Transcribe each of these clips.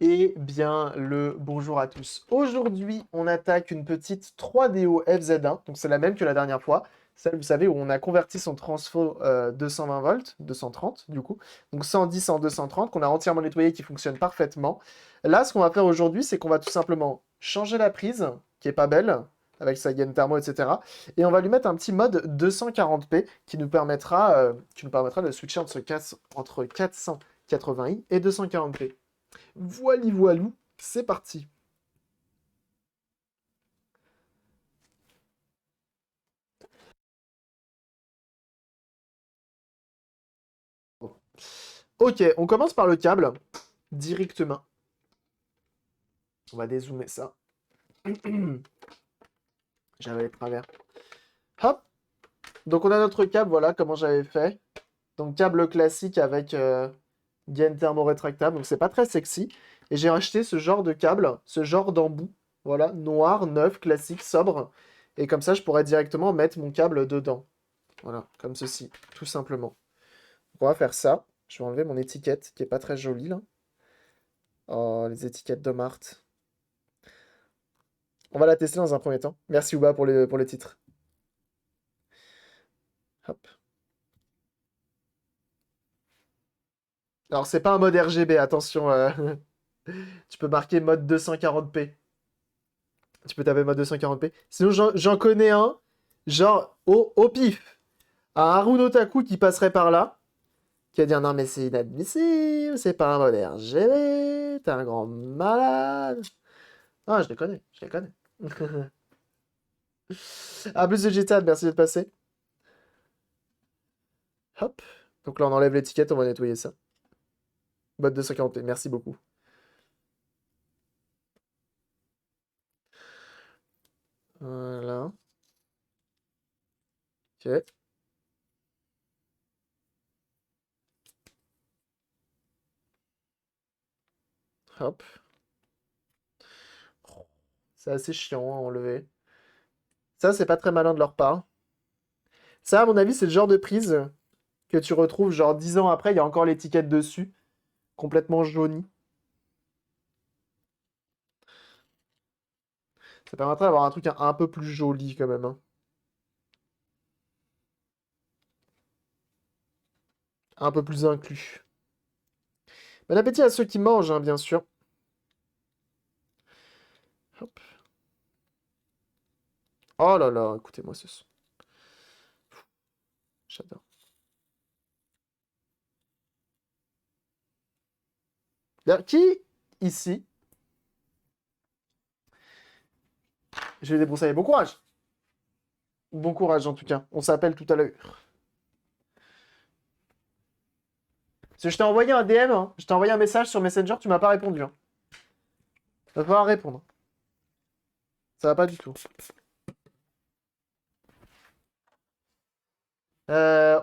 Eh bien, le bonjour à tous. Aujourd'hui, on attaque une petite 3DO FZ1, donc c'est la même que la dernière fois. Celle, vous savez, où on a converti son transfo 220 volts, 230 du coup, donc 110 en 230, qu'on a entièrement nettoyé, qui fonctionne parfaitement. Là, ce qu'on va faire aujourd'hui, c'est qu'on va tout simplement changer la prise, qui est pas belle, avec sa gaine thermo, etc. Et on va lui mettre un petit mode 240p qui nous permettra de switcher entre 480i et 240p. Voili voilou, c'est parti. Ok, on commence par le câble, directement. On va dézoomer ça. J'avais les travers. Hop, donc on a notre câble, voilà comment j'avais fait. Donc câble classique avec gaine thermorétractable, donc c'est pas très sexy. Et j'ai acheté ce genre de câble, ce genre d'embout, voilà, noir, neuf, classique, sobre. Et comme ça, je pourrais directement mettre mon câble dedans. Voilà, comme ceci, tout simplement. Donc on va faire ça. Je vais enlever mon étiquette qui est pas très jolie là. Oh, les étiquettes de Marthe. On va la tester dans un premier temps. Merci Ouba pour le titre. Hop. Alors, c'est pas un mode RGB, attention. Tu peux marquer mode 240p. Tu peux taper mode 240p. Sinon, j'en connais un, genre, au pif. Un Haruno Otaku qui passerait par là, qui va dire non, mais c'est inadmissible, c'est pas un mode RGB, t'es un grand malade. Ah, je les connais, je les connais. Ah, plus de GTA, merci d'être passé. Hop. Donc là, on enlève l'étiquette, on va nettoyer ça. Mode 240p, merci beaucoup. Voilà. Ok. Hop. C'est assez chiant à enlever. Ça, c'est pas très malin de leur part. Ça, à mon avis, c'est le genre de prise que tu retrouves genre 10 ans après, il y a encore l'étiquette dessus, complètement jaunie. Ça permettrait d'avoir un truc un peu plus joli quand même, hein. Un peu plus inclus. Bon appétit à ceux qui mangent, hein, bien sûr. Hop. Oh là là, écoutez-moi ce son. J'adore. D'ailleurs, qui, ici, je vais débroussailler. Bon courage. Bon courage, en tout cas. On s'appelle tout à l'heure. Parce que je t'ai envoyé un DM, hein. Je t'ai envoyé un message sur Messenger, tu m'as pas répondu, hein. Va falloir répondre. Ça va pas du tout.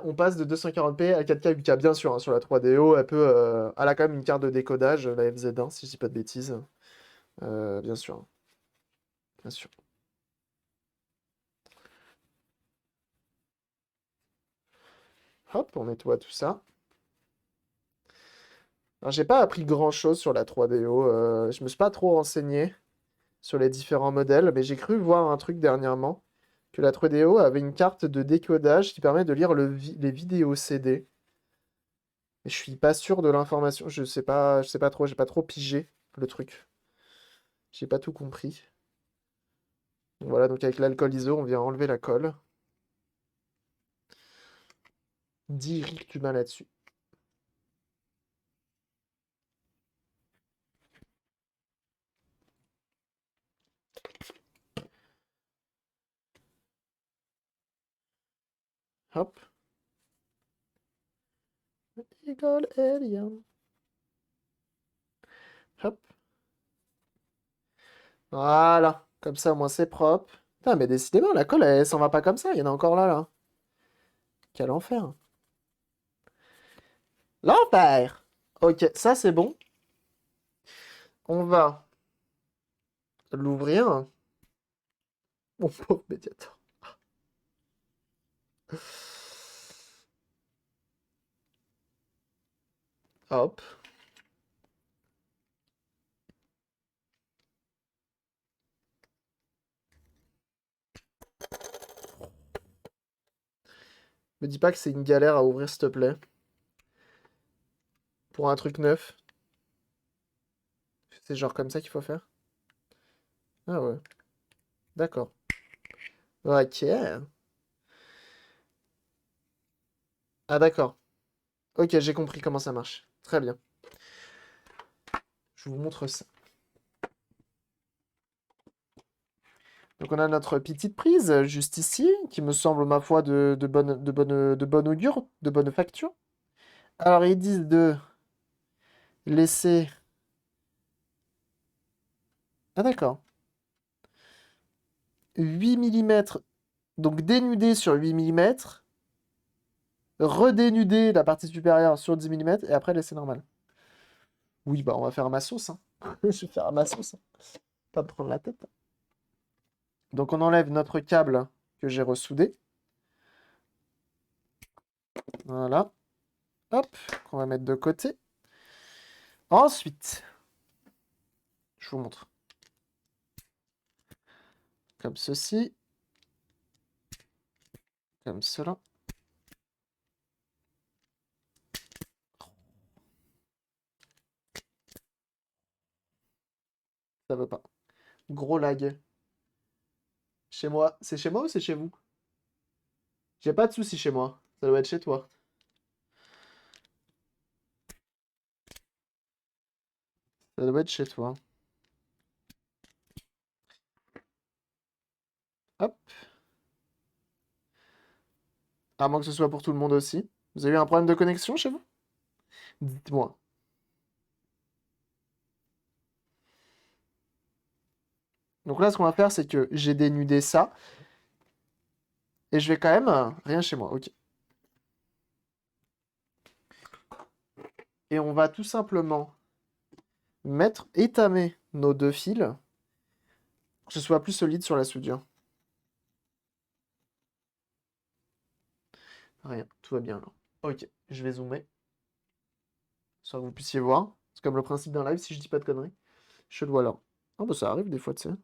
On passe de 240p à 4K 8K, bien sûr, hein, sur la 3DO, elle a quand même une carte de décodage, la FZ1, si je dis pas de bêtises. Bien sûr, hein, bien sûr. Hop, on nettoie tout ça. Alors, j'ai pas appris grand-chose sur la 3DO, je me suis pas trop renseigné sur les différents modèles, mais j'ai cru voir un truc dernièrement, que la 3DO avait une carte de décodage qui permet de lire les vidéos CD. Mais je suis pas sûr de l'information, je sais pas trop, j'ai pas trop pigé le truc. J'ai pas tout compris. Voilà, donc avec l'alcool iso, on vient enlever la colle. Directement là-dessus. Hop. Eagle Alien. Hop. Voilà. Comme ça, au moins, c'est propre. Putain, mais décidément, la colle, elle s'en va pas comme ça. Il y en a encore là, là. Quel enfer. L'enfer. Ok, ça, c'est bon. On va l'ouvrir. Mon pauvre médiator. Hop. Me dis pas que c'est une galère à ouvrir, s'il te plaît. Pour un truc neuf. C'est genre comme ça qu'il faut faire? Ah ouais, d'accord. Ok. Ah d'accord. Ok, j'ai compris comment ça marche. Très bien. Je vous montre ça. Donc on a notre petite prise juste ici, qui me semble, ma foi, de bonne augure, de bonne facture. Alors ils disent de laisser... Ah d'accord. 8 mm, donc dénuder sur 8 mm, redénuder la partie supérieure sur 10 mm, et après laisser normal. Oui, bah on va faire à ma sauce, hein. Je vais faire à ma sauce, hein. Pas me prendre la tête. Donc on enlève notre câble que j'ai ressoudé. Voilà. Hop, qu'on va mettre de côté. Ensuite, je vous montre. Comme ceci. Comme cela. Ça veut pas. Gros lag. Chez moi. C'est chez moi ou c'est chez vous? J'ai pas de soucis chez moi. Ça doit être chez toi. Ça doit être chez toi. Hop. À moins que ce soit pour tout le monde aussi. Vous avez eu un problème de connexion chez vous? Dites-moi. Donc là, ce qu'on va faire, c'est que j'ai dénudé ça. Et je vais quand même... rien chez moi, ok. Et on va tout simplement étamer nos deux fils, pour que ce soit plus solide sur la soudure. Rien, tout va bien là. Ok, je vais zoomer, soit que vous puissiez voir. C'est comme le principe d'un live, si je dis pas de conneries. Je le vois là. Ah bah ça arrive des fois, tu sais.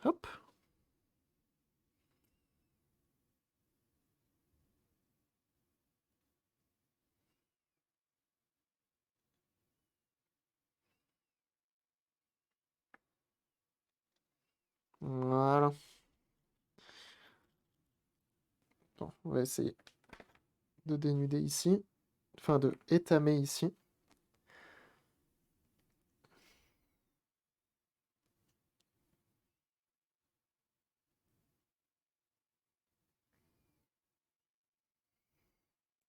Hop. Voilà. Bon, on va essayer de dénuder ici. Enfin, de étamer ici.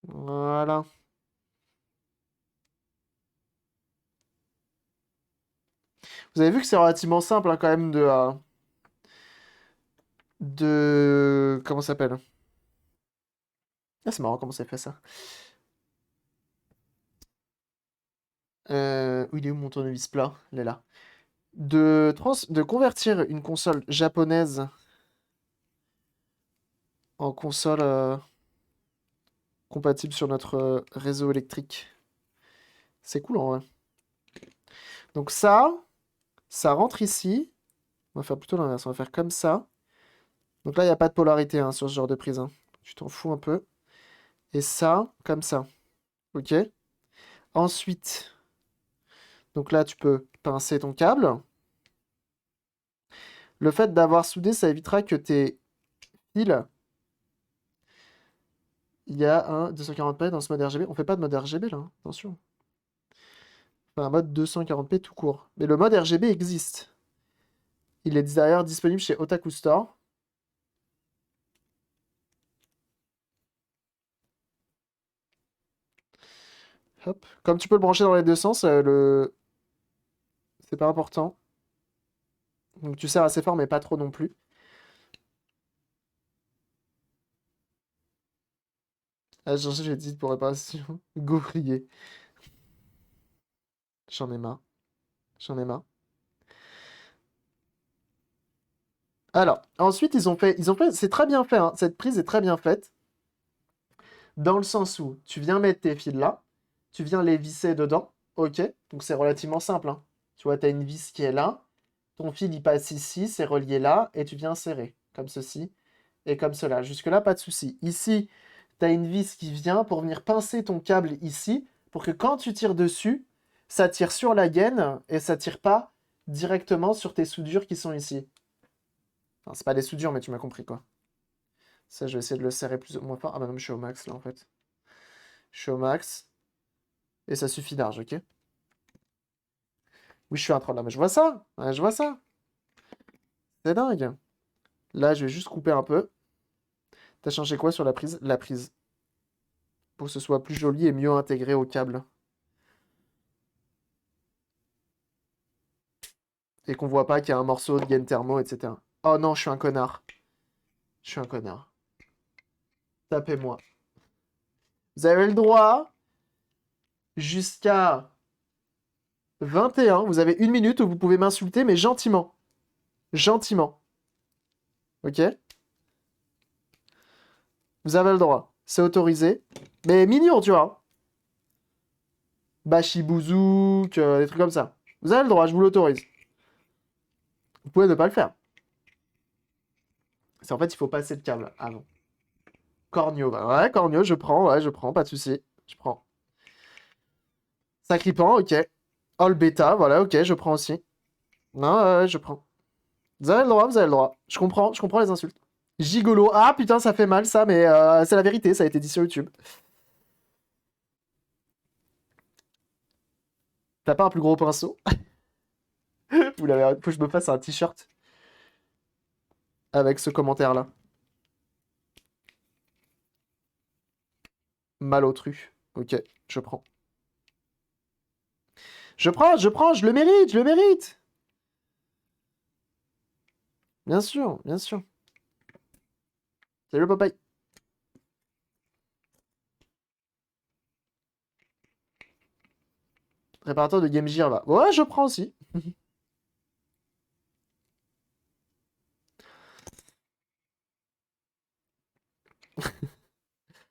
Voilà. Vous avez vu que c'est relativement simple hein, quand même de... Comment ça s'appelle? Ah, c'est marrant comment ça fait ça. Où il est où mon tournevis plat? Il est là. De convertir une console japonaise en console compatible sur notre réseau électrique. C'est cool en vrai. Donc ça rentre ici. On va faire plutôt l'inverse. On va faire comme ça. Donc là, il n'y a pas de polarité hein, sur ce genre de prise, hein. Tu t'en fous un peu. Et ça, comme ça. Ok? Ensuite, donc là, tu peux pincer ton câble. Le fait d'avoir soudé, ça évitera que tes fils... Il y a un 240p dans ce mode RGB. On fait pas de mode RGB là, hein, attention. Enfin, un mode 240p tout court. Mais le mode RGB existe. Il est d'ailleurs disponible chez Otaku Store. Hop. Comme tu peux le brancher dans les deux sens, c'est pas important. Donc tu serres assez fort, mais pas trop non plus. Ah, j'ai dit pour réparation. Gaufrier. J'en ai marre. J'en ai marre. Alors, ensuite, ils ont fait, c'est très bien fait, hein. Cette prise est très bien faite. Dans le sens où tu viens mettre tes fils là, tu viens les visser dedans, ok? Donc c'est relativement simple, hein. Tu vois, tu as une vis qui est là, ton fil il passe ici, c'est relié là, et tu viens serrer, comme ceci, et comme cela. Jusque-là, pas de souci. Ici, tu as une vis qui vient pour venir pincer ton câble ici, pour que quand tu tires dessus, ça tire sur la gaine, et ça tire pas directement sur tes soudures qui sont ici. Enfin, c'est pas des soudures, mais tu m'as compris, quoi. Ça, je vais essayer de le serrer plus ou moins fort. Ah bah non, mais je suis au max, là, en fait. Je suis au max. Et ça suffit large, ok? Oui, je suis un troll, là, mais je vois ça. Ouais, je vois ça. C'est dingue. Là, je vais juste couper un peu. T'as changé quoi sur la prise? La prise. Pour que ce soit plus joli et mieux intégré au câble. Et qu'on voit pas qu'il y a un morceau de gaine thermo, etc. Oh non, je suis un connard. Je suis un connard. Tapez-moi. Vous avez le droit jusqu'à 21. Vous avez 1 minute où vous pouvez m'insulter, mais gentiment. Gentiment. Ok? Vous avez le droit. C'est autorisé. Mais mignon, tu vois. Bachibouzouk, des trucs comme ça. Vous avez le droit, je vous l'autorise. Vous pouvez ne pas le faire. C'est en fait, il faut passer le câble avant. Cornio, bah ouais, Cornio, ouais, je prends, pas de souci. Je prends. Sacripant, ok. All bêta, voilà, ok, je prends aussi. Non, ouais, je prends. Vous avez le droit, vous avez le droit. Je comprends les insultes. Gigolo, ah putain, ça fait mal ça, mais c'est la vérité, ça a été dit sur YouTube. T'as pas un plus gros pinceau? Vous l'avez... Faut que je me fasse un t-shirt avec ce commentaire-là. Malotru. Ok, je prends. Je le mérite, je le mérite. Bien sûr, bien sûr. Salut le papaye. Préparateur de Game Gear là. Ouais, je prends aussi.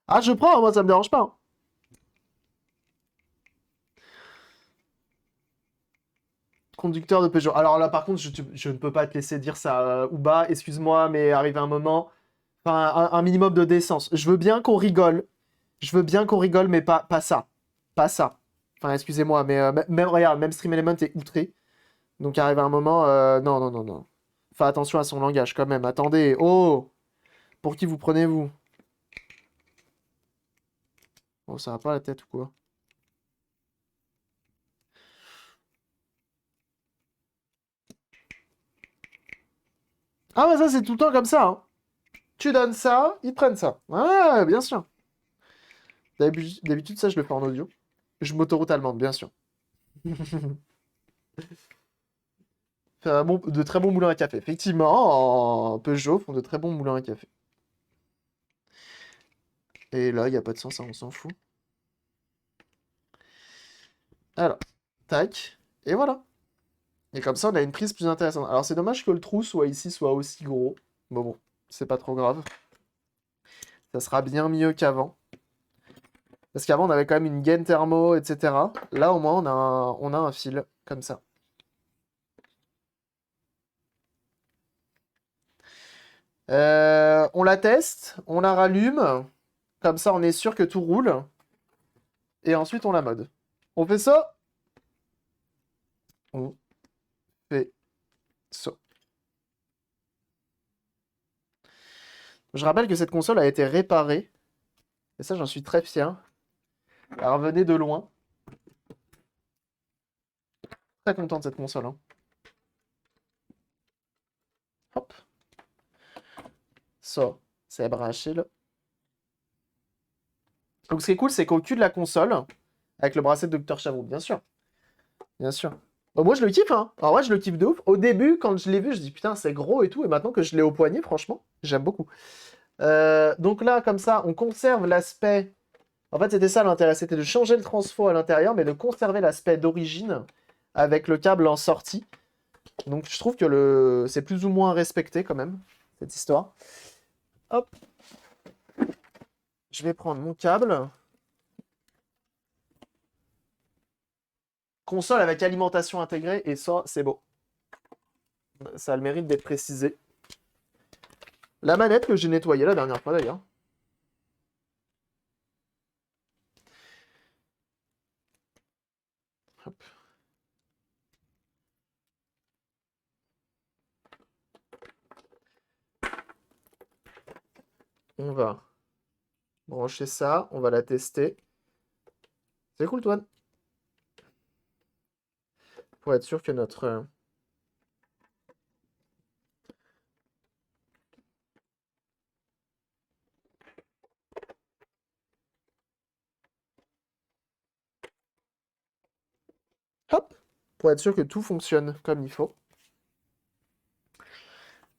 Ah, je prends, moi ça me dérange pas, hein. Conducteur de Peugeot. Alors là, par contre, je ne peux pas te laisser dire ça, Ouba, excuse-moi, mais arrive un moment. Enfin, un minimum de décence. Je veux bien qu'on rigole. Je veux bien qu'on rigole, mais pas ça. Pas ça. Enfin, excusez-moi, mais même, regarde, même Stream Element est outré. Donc arrive un moment, non, non, non, non. Fais attention à son langage quand même. Attendez, oh! Pour qui vous prenez-vous? Oh, ça va pas la tête ou quoi? Ah, bah ça, c'est tout le temps comme ça, hein. Tu donnes ça, ils te prennent ça. Ouais, bien sûr. D'habitude, ça, je le fais en audio. Je m'autoroute allemande, bien sûr. Fait de très bons moulins à café. Effectivement, Peugeot font de très bons moulins à café. Et là, il n'y a pas de sens, ça, on s'en fout. Alors, tac. Et voilà. Et comme ça, on a une prise plus intéressante. Alors, c'est dommage que le trou soit ici, soit aussi gros. Bon, c'est pas trop grave. Ça sera bien mieux qu'avant. Parce qu'avant, on avait quand même une gaine thermo, etc. Là, au moins, on a un fil, comme ça. On la teste, on la rallume. Comme ça, on est sûr que tout roule. Et ensuite, on la mode. On fait ça? On fait ça. Je rappelle que cette console a été réparée. Et ça, j'en suis très fier. Elle revenait de loin. Très content de cette console, hein. Hop. Ça, c'est branché, là. Donc, ce qui est cool, c'est qu'au cul de la console, avec le bracelet de Dr. Chavot, bien sûr. Bien sûr. Bon, moi, je le kiffe, hein. Alors, ouais, je le kiffe de ouf. Au début, quand je l'ai vu, je dis putain, c'est gros et tout. Et maintenant que je l'ai au poignet, franchement, j'aime beaucoup. Donc là, comme ça, on conserve l'aspect. En fait, c'était ça l'intérêt, c'était de changer le transfo à l'intérieur, mais de conserver l'aspect d'origine avec le câble en sortie. Donc je trouve que c'est plus ou moins respecté quand même, cette histoire. Hop. Je vais prendre mon câble. Console avec alimentation intégrée, et ça, c'est beau. Ça a le mérite d'être précisé. La manette que j'ai nettoyée la dernière fois d'ailleurs. Hop. On va brancher ça, on va la tester. C'est cool, toi. Pour être sûr que notre... Hop! Pour être sûr que tout fonctionne comme il faut.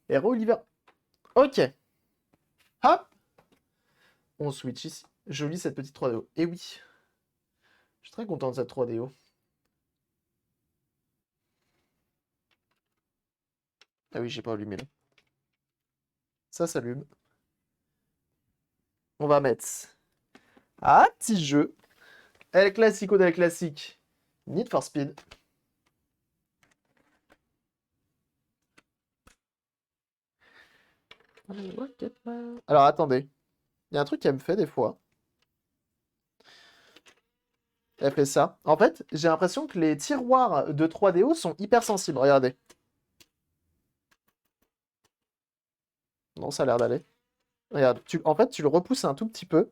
Hero Oliver. Ok. Hop! On switch ici. Jolie cette petite 3DO. Et oui. Je suis très content de cette 3DO. Ah oui, j'ai pas allumé là. Ça s'allume. On va mettre... Ah, petit jeu. El Clasico del Classique. Need for Speed. Alors attendez. Il y a un truc qu'elle me fait des fois. Elle fait ça. En fait, j'ai l'impression que les tiroirs de 3DO sont hyper sensibles. Regardez. Non, ça a l'air d'aller. Regarde, en fait, tu le repousses un tout petit peu.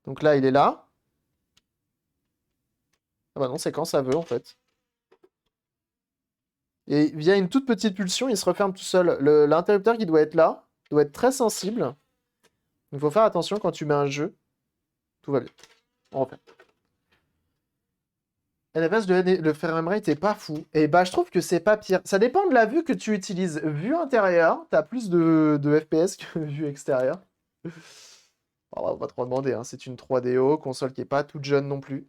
Donc là, il est là. Ah bah non, c'est quand ça veut, en fait. Et via une toute petite pulsion, il se referme tout seul. L'interrupteur qui doit être là doit être très sensible. Il faut faire attention quand tu mets un jeu. Tout va bien. On refait. À la base, le framerate est pas fou. Et bah, je trouve que c'est pas pire. Ça dépend de la vue que tu utilises. Vue intérieure, t'as plus de FPS que vue extérieure. On va pas trop demander, hein. C'est une 3DO, console qui est pas toute jeune non plus.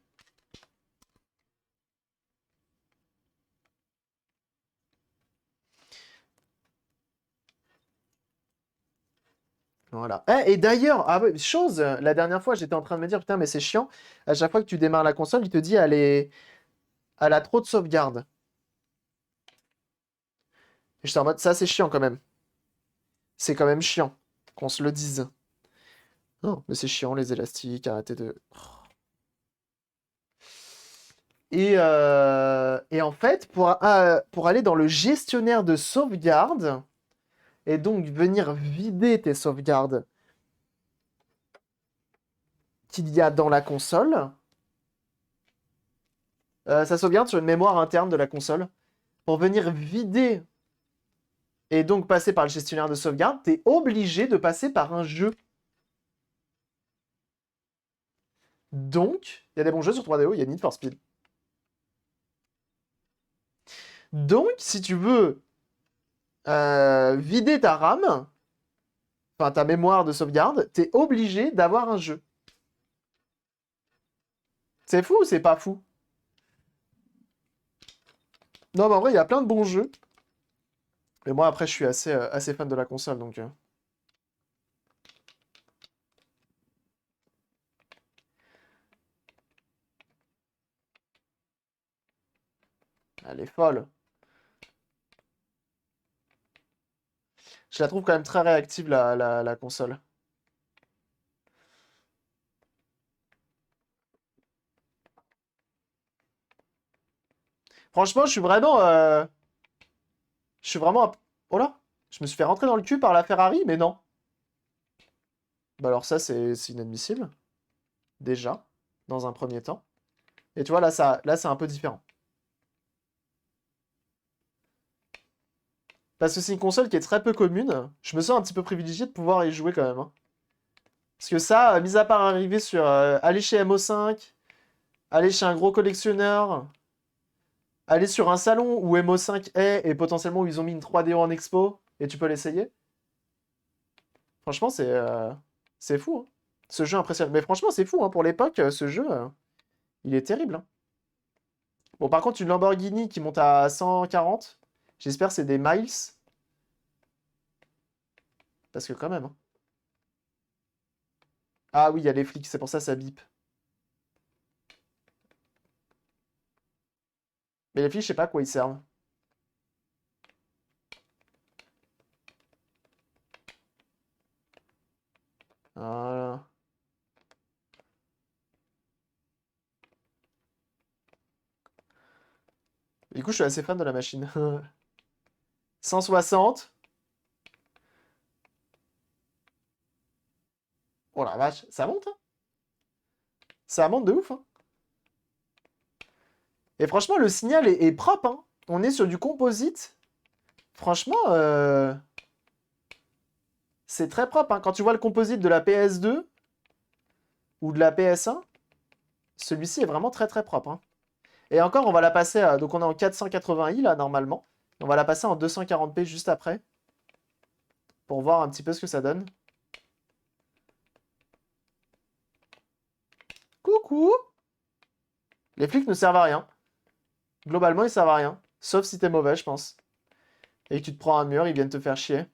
Voilà. Et d'ailleurs, ah, ouais, chose, la dernière fois, j'étais en train de me dire, putain, mais c'est chiant. À chaque fois que tu démarres la console, il te dit, elle a trop de sauvegarde. Et j'étais en mode, ça, c'est chiant quand même. C'est quand même chiant qu'on se le dise. Non, mais c'est chiant, les élastiques, arrêtez de... Et en fait, pour aller dans le gestionnaire de sauvegarde, et donc venir vider tes sauvegardes qu'il y a dans la console, ça sauvegarde sur une mémoire interne de la console. Pour venir vider et donc passer par le gestionnaire de sauvegarde, t'es obligé de passer par un jeu. Donc, il y a des bons jeux sur 3DO, il y a Need for Speed. Donc, si tu veux vider ta RAM, enfin ta mémoire de sauvegarde, t'es obligé d'avoir un jeu. C'est fou ou c'est pas fou? Non, mais en vrai, il y a plein de bons jeux. Mais moi, après, je suis assez fan de la console, donc... Elle est folle. Je la trouve quand même très réactive, la console. Franchement, je suis vraiment... Je suis vraiment... Oh là! Je me suis fait rentrer dans le cul par la Ferrari, mais non. Bah alors ça, c'est inadmissible. Déjà, dans un premier temps. Et tu vois, là c'est un peu différent. Parce que c'est une console qui est très peu commune. Je me sens un petit peu privilégié de pouvoir y jouer quand même, hein. Parce que ça, mis à part arriver sur... aller chez MO5, aller chez un gros collectionneur, aller sur un salon où MO5 est, et potentiellement où ils ont mis une 3DO en expo, et tu peux l'essayer. Franchement, c'est fou, hein. Ce jeu impressionne. Mais franchement, c'est fou, hein. Pour l'époque, ce jeu, il est terrible, hein. Bon, par contre, une Lamborghini qui monte à 140, j'espère que c'est des miles. Parce que quand même, hein. Ah oui, il y a les flics, c'est pour ça ça bip. Mais les flics, je sais pas à quoi ils servent. Voilà. Du coup, je suis assez fan de la machine. 160. Oh la vache, ça monte, hein. Ça monte de ouf, hein. Et franchement, le signal est propre, hein. On est sur du composite. Franchement, c'est très propre, hein. Quand tu vois le composite de la PS2 ou de la PS1, celui-ci est vraiment très très propre, hein. Et encore, on va la passer à... Donc on est en 480i là, normalement. On va la passer en 240p juste après. Pour voir un petit peu ce que ça donne. Coucou! Les flics ne servent à rien. Globalement, ils servent à rien. Sauf si t'es mauvais, je pense. Et que tu te prends un mur, ils viennent te faire chier.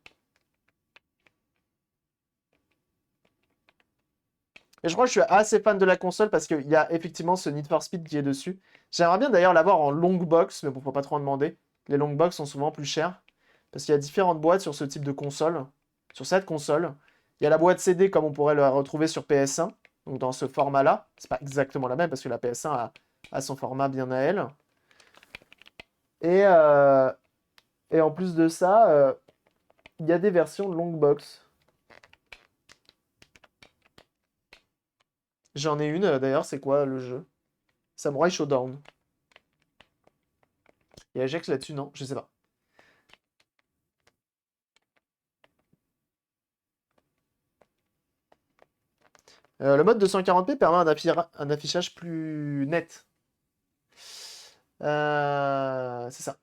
Et je crois que je suis assez fan de la console parce qu'il y a effectivement ce Need for Speed qui est dessus. J'aimerais bien d'ailleurs l'avoir en long box, mais bon, faut pas trop en demander. Les long box sont souvent plus chers. Parce qu'il y a différentes boîtes sur ce type de console. Sur cette console. Il y a la boîte CD comme on pourrait la retrouver sur PS1. Donc dans ce format-là. C'est pas exactement la même parce que la PS1 a son format bien à elle. Et, euh, et en plus de ça, il y a des versions long box. J'en ai une d'ailleurs, c'est quoi le jeu? Samurai Showdown. Il y a Ajax là-dessus, non? Je sais pas. Le mode 240p permet un affichage plus net. C'est ça.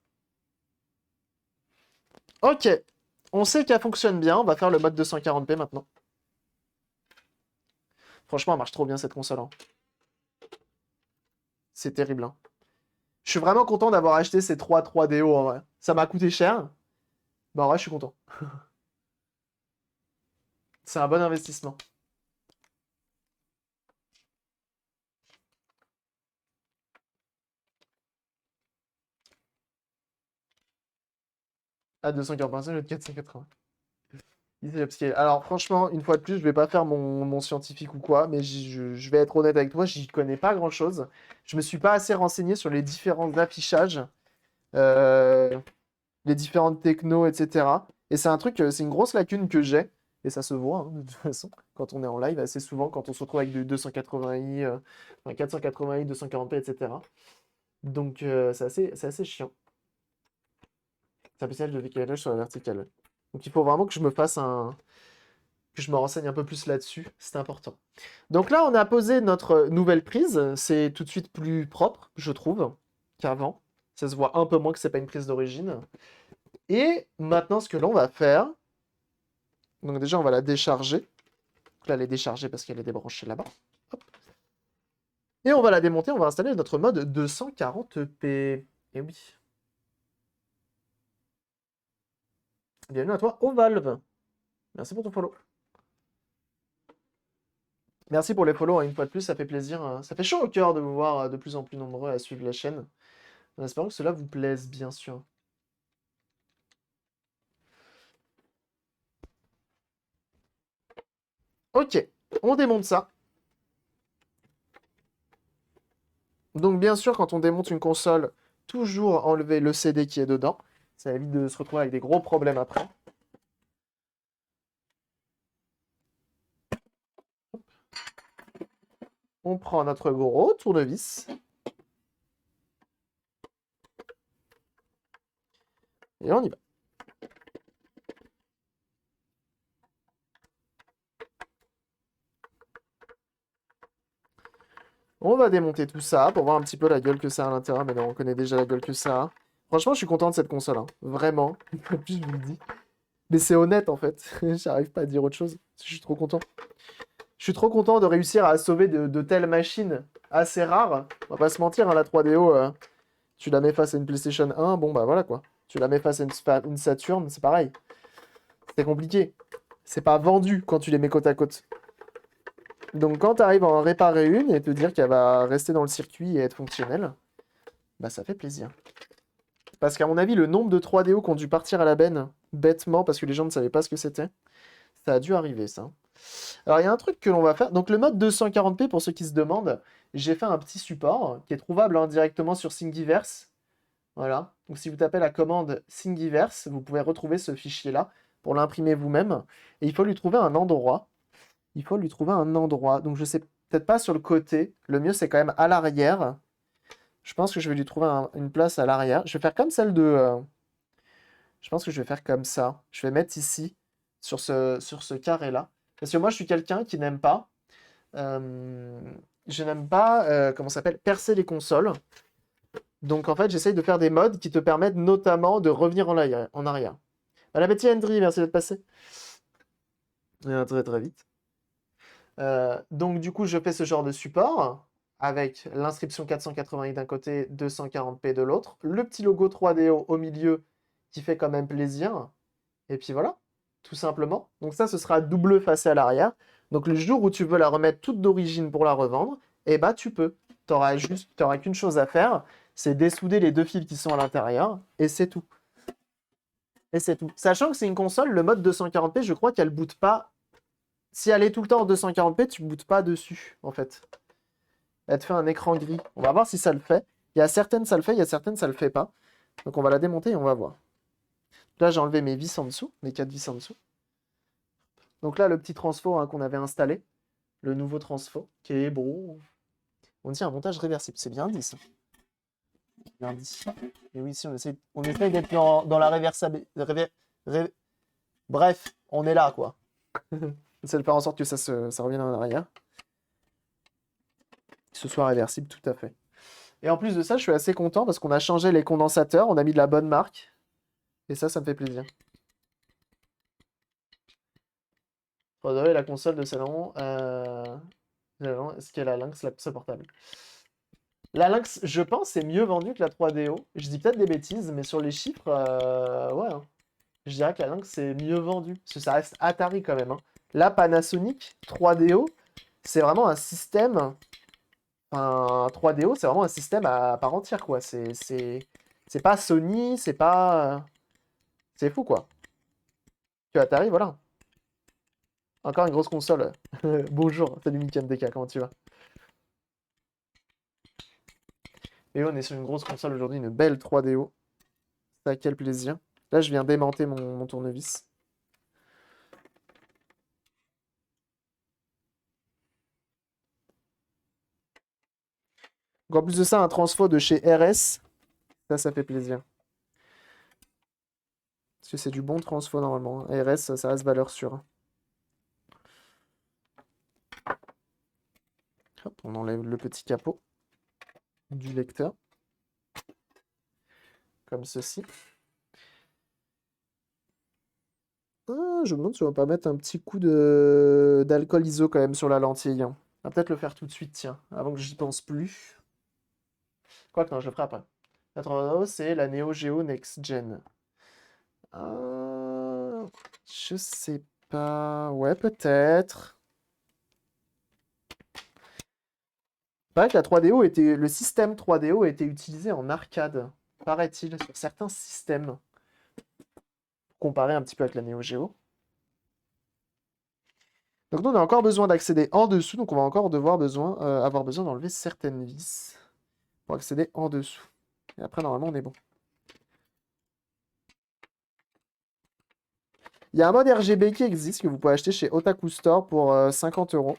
Ok. On sait qu'elle fonctionne bien. On va faire le mode 240p maintenant. Franchement, elle marche trop bien cette console, hein. C'est terrible, hein. Je suis vraiment content d'avoir acheté ces 3DO en vrai. Ça m'a coûté cher. Bah en vrai, je suis content. C'est un bon investissement. À 245, je vais être 480. Il s'est upscale. Alors franchement, une fois de plus, je vais pas faire mon scientifique ou quoi, mais je vais être honnête avec toi, j'y connais pas grand-chose. Je me suis pas assez renseigné sur les différents affichages, euh, les différentes technos, etc. Et c'est un truc, c'est une grosse lacune que j'ai, et ça se voit, hein, de toute façon, quand on est en live, assez souvent, quand on se retrouve avec du 280i, enfin 480i, 240p, etc. Donc c'est assez chiant. C'est un spécial de décalage sur la verticale. Donc il faut vraiment que je me fasse un... que je me renseigne un peu plus là-dessus, c'est important. Donc là, on a posé notre nouvelle prise, c'est tout de suite plus propre, je trouve, qu'avant. Ça se voit un peu moins que c'est pas une prise d'origine. Et maintenant, ce que l'on va faire, donc déjà, on va la décharger. Donc là, elle est déchargée parce qu'elle est débranchée là-bas. Hop. Et on va la démonter, on va installer notre mode 240p. Et oui. Bienvenue à toi, Ovalve. Merci pour ton follow. Merci pour les follow, hein, une fois de plus, ça fait plaisir, hein. Ça fait chaud au cœur de vous voir de plus en plus nombreux à suivre la chaîne. En espérant que cela vous plaise, bien sûr. Ok, on démonte ça. Donc bien sûr, quand on démonte une console, toujours enlever le CD qui est dedans. Ça évite de se retrouver avec des gros problèmes après. On prend notre gros tournevis. Et on y va. On va démonter tout ça pour voir un petit peu la gueule que ça a à l'intérieur. Mais non, on connaît déjà la gueule que ça a. Franchement, je suis content de cette console, hein. Vraiment. En plus, je vous le dis. Mais c'est honnête, en fait. J'arrive pas à dire autre chose. Je suis trop content. Je suis trop content de réussir à sauver de telles machines assez rares. On va pas se mentir, hein, la 3DO, tu la mets face à une PlayStation 1, bon bah voilà quoi. Tu la mets face à une Saturn, c'est pareil. C'est compliqué. C'est pas vendu quand tu les mets côte à côte. Donc quand tu arrives à en réparer une et te dire qu'elle va rester dans le circuit et être fonctionnelle, bah ça fait plaisir. Parce qu'à mon avis, le nombre de 3DO qui ont dû partir à la benne, bêtement, parce que les gens ne savaient pas ce que c'était, ça a dû arriver, ça. Alors, il y a un truc que l'on va faire. Donc, le mode 240p, pour ceux qui se demandent, j'ai fait un petit support qui est trouvable directement sur Thingiverse. Voilà. Donc, si vous tapez la commande Thingiverse, vous pouvez retrouver ce fichier-là pour l'imprimer vous-même. Et il faut lui trouver un endroit. Il faut lui trouver un endroit. Donc, je sais peut-être pas sur le côté. Le mieux, c'est quand même à l'arrière. Je pense que je vais lui trouver une place à l'arrière. Je vais faire comme celle de... je pense que je vais faire comme ça. Je vais mettre ici, sur ce carré-là. Parce que moi, je suis quelqu'un qui n'aime pas... euh, je n'aime pas, comment ça s'appelle, percer les consoles. Donc, en fait, j'essaye de faire des modes qui te permettent notamment de revenir en arrière. Bon appétit, Hendry, merci d'être passé. Très, très vite. Donc, du coup, je fais ce genre de support avec l'inscription 480i d'un côté, 240p de l'autre, le petit logo 3DO au milieu qui fait quand même plaisir. Et puis voilà, tout simplement. Donc ça, ce sera double facé à l'arrière. Donc le jour où tu veux la remettre toute d'origine pour la revendre, eh bah tu peux. T'auras qu'une chose à faire, c'est dessouder les deux fils qui sont à l'intérieur, et c'est tout. Et c'est tout. Sachant que c'est une console, le mode 240p, je crois qu'elle boote pas. Si elle est tout le temps en 240p, tu bootes pas dessus, en fait. Elle te fait un écran gris. On va voir si ça le fait. Il y a certaines, ça le fait, il y a certaines, ça le fait pas. Donc on va la démonter et on va voir. Là, j'ai enlevé mes vis en dessous, mes 4 vis en dessous. Donc là, le petit transfo hein, qu'on avait installé, le nouveau transfo, qui est bon. On dit un montage réversible, c'est bien dit ça. Bien dit. Et oui, si on essaye d'être dans la réversibilité. Bref, on est là, quoi. On essaie de faire en sorte que ça revienne en arrière. Que ce soit réversible, tout à fait. Et en plus de ça, je suis assez content parce qu'on a changé les condensateurs, on a mis de la bonne marque. Et ça me fait plaisir. Redorer la console de salon. Est-ce qu'il y a la Lynx, la console portable? La Lynx, je pense, est mieux vendue que la 3DO. Je dis peut-être des bêtises, mais sur les chiffres, ouais. Hein. Je dirais que la Lynx est mieux vendue. Parce que ça reste Atari quand même. Hein. La Panasonic 3DO, c'est vraiment un système. Enfin, 3DO, c'est vraiment un système à part entière, quoi. C'est pas Sony, c'est pas. C'est fou, quoi. Que Atari, voilà. Encore une grosse console. Bonjour, salut Mika MDK, comment tu vas? Et on est sur une grosse console aujourd'hui, une belle 3DO. Ça, quel plaisir. Là, je viens d'aimanter mon tournevis. Donc, en plus de ça, un transfo de chez RS. Ça fait plaisir. Parce que c'est du bon transfo normalement. RS, ça reste valeur sûre. Hop, on enlève le petit capot du lecteur. Comme ceci. Ah, je me demande si on va pas mettre un petit coup d'alcool ISO quand même sur la lentille. On va peut-être le faire tout de suite, tiens, avant que j'y pense plus. Quoique non, je le ferai après. La 3DO, c'est la Neo Geo Next Gen. Je sais pas. Ouais, peut-être. C'est vrai que la 3DO était, le système 3DO a été utilisé en arcade, paraît-il, sur certains systèmes, comparé un petit peu avec la Neo Geo. Donc nous, on a encore besoin d'accéder en dessous, donc on va encore avoir besoin d'enlever certaines vis pour accéder en dessous. Et après, normalement, on est bon. Il y a un mode RGB qui existe, que vous pouvez acheter chez Otaku Store pour 50 €.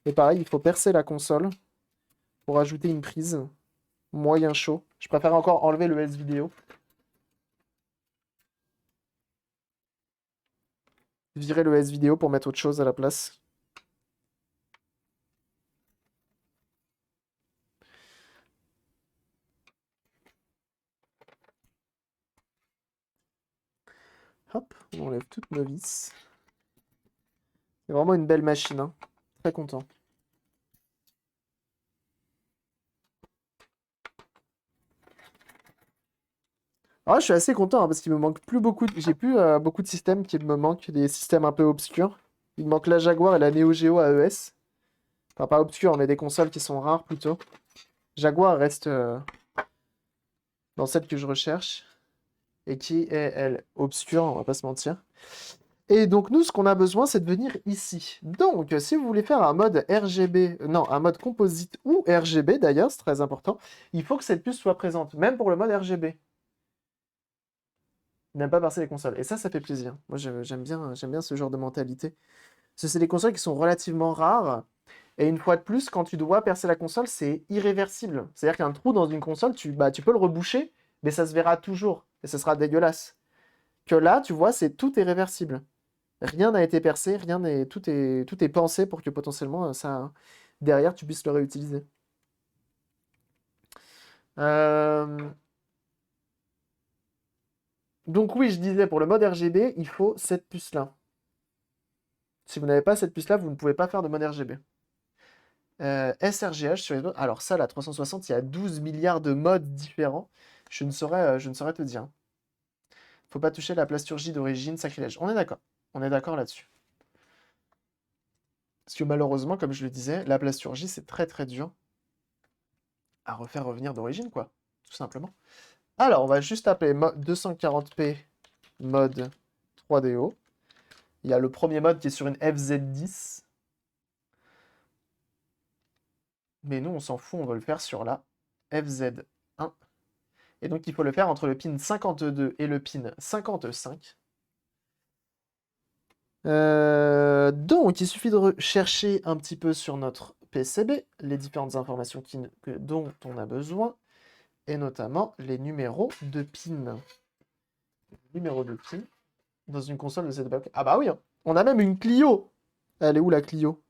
Et pareil, il faut percer la console pour ajouter une prise moyen chaud. Je préfère encore enlever le S-Vidéo. Virer le S-Vidéo pour mettre autre chose à la place. Hop, on enlève toutes nos vis. C'est vraiment une belle machine, hein. Très content. Alors là, je suis assez content hein, parce qu'il me manque plus beaucoup. J'ai plus beaucoup de systèmes qui me manquent, des systèmes un peu obscurs. Il me manque la Jaguar et la Neo Geo AES. Enfin, pas obscurs, mais des consoles qui sont rares plutôt. Jaguar reste dans celle que je recherche. et qui est, elle, obscure, on va pas se mentir. Et donc, nous, ce qu'on a besoin, c'est de venir ici. Donc, si vous voulez faire un mode RGB, non, un mode composite ou RGB, d'ailleurs, c'est très important, il faut que cette puce soit présente, même pour le mode RGB. N'aime pas percer les consoles. Et ça fait plaisir. Moi, j'aime bien ce genre de mentalité. Parce que c'est des consoles qui sont relativement rares. Et une fois de plus, quand tu dois percer la console, c'est irréversible. C'est-à-dire qu'un trou dans une console, tu peux le reboucher, mais ça se verra toujours. Et ce sera dégueulasse. Que là, tu vois, tout est réversible. Rien n'a été percé, tout est pensé pour que potentiellement, ça, derrière, tu puisses le réutiliser. Euh, Donc oui, je disais, pour le mode RGB, il faut cette puce-là. Si vous n'avez pas cette puce-là, vous ne pouvez pas faire de mode RGB. sRGH sur les autres. Alors ça, la 360, il y a 12 milliards de modes différents. Je ne saurais te dire. Faut pas toucher la plasturgie d'origine, sacrilège. On est d'accord. On est d'accord là-dessus. Parce que malheureusement, comme je le disais, la plasturgie, c'est très très dur à refaire revenir d'origine, quoi. Tout simplement. Alors, on va juste appeler 240p mode 3DO. Il y a le premier mode qui est sur une FZ10. Mais nous, on s'en fout, on veut le faire sur la FZ1. Et donc, il faut le faire entre le pin 52 et le pin 55. Donc, il suffit de rechercher un petit peu sur notre PCB les différentes informations dont on a besoin, et notamment les numéros de pin. Numéro de pin dans une console de cette époque. Ah bah oui, hein. On a même une Clio. Elle est où la Clio?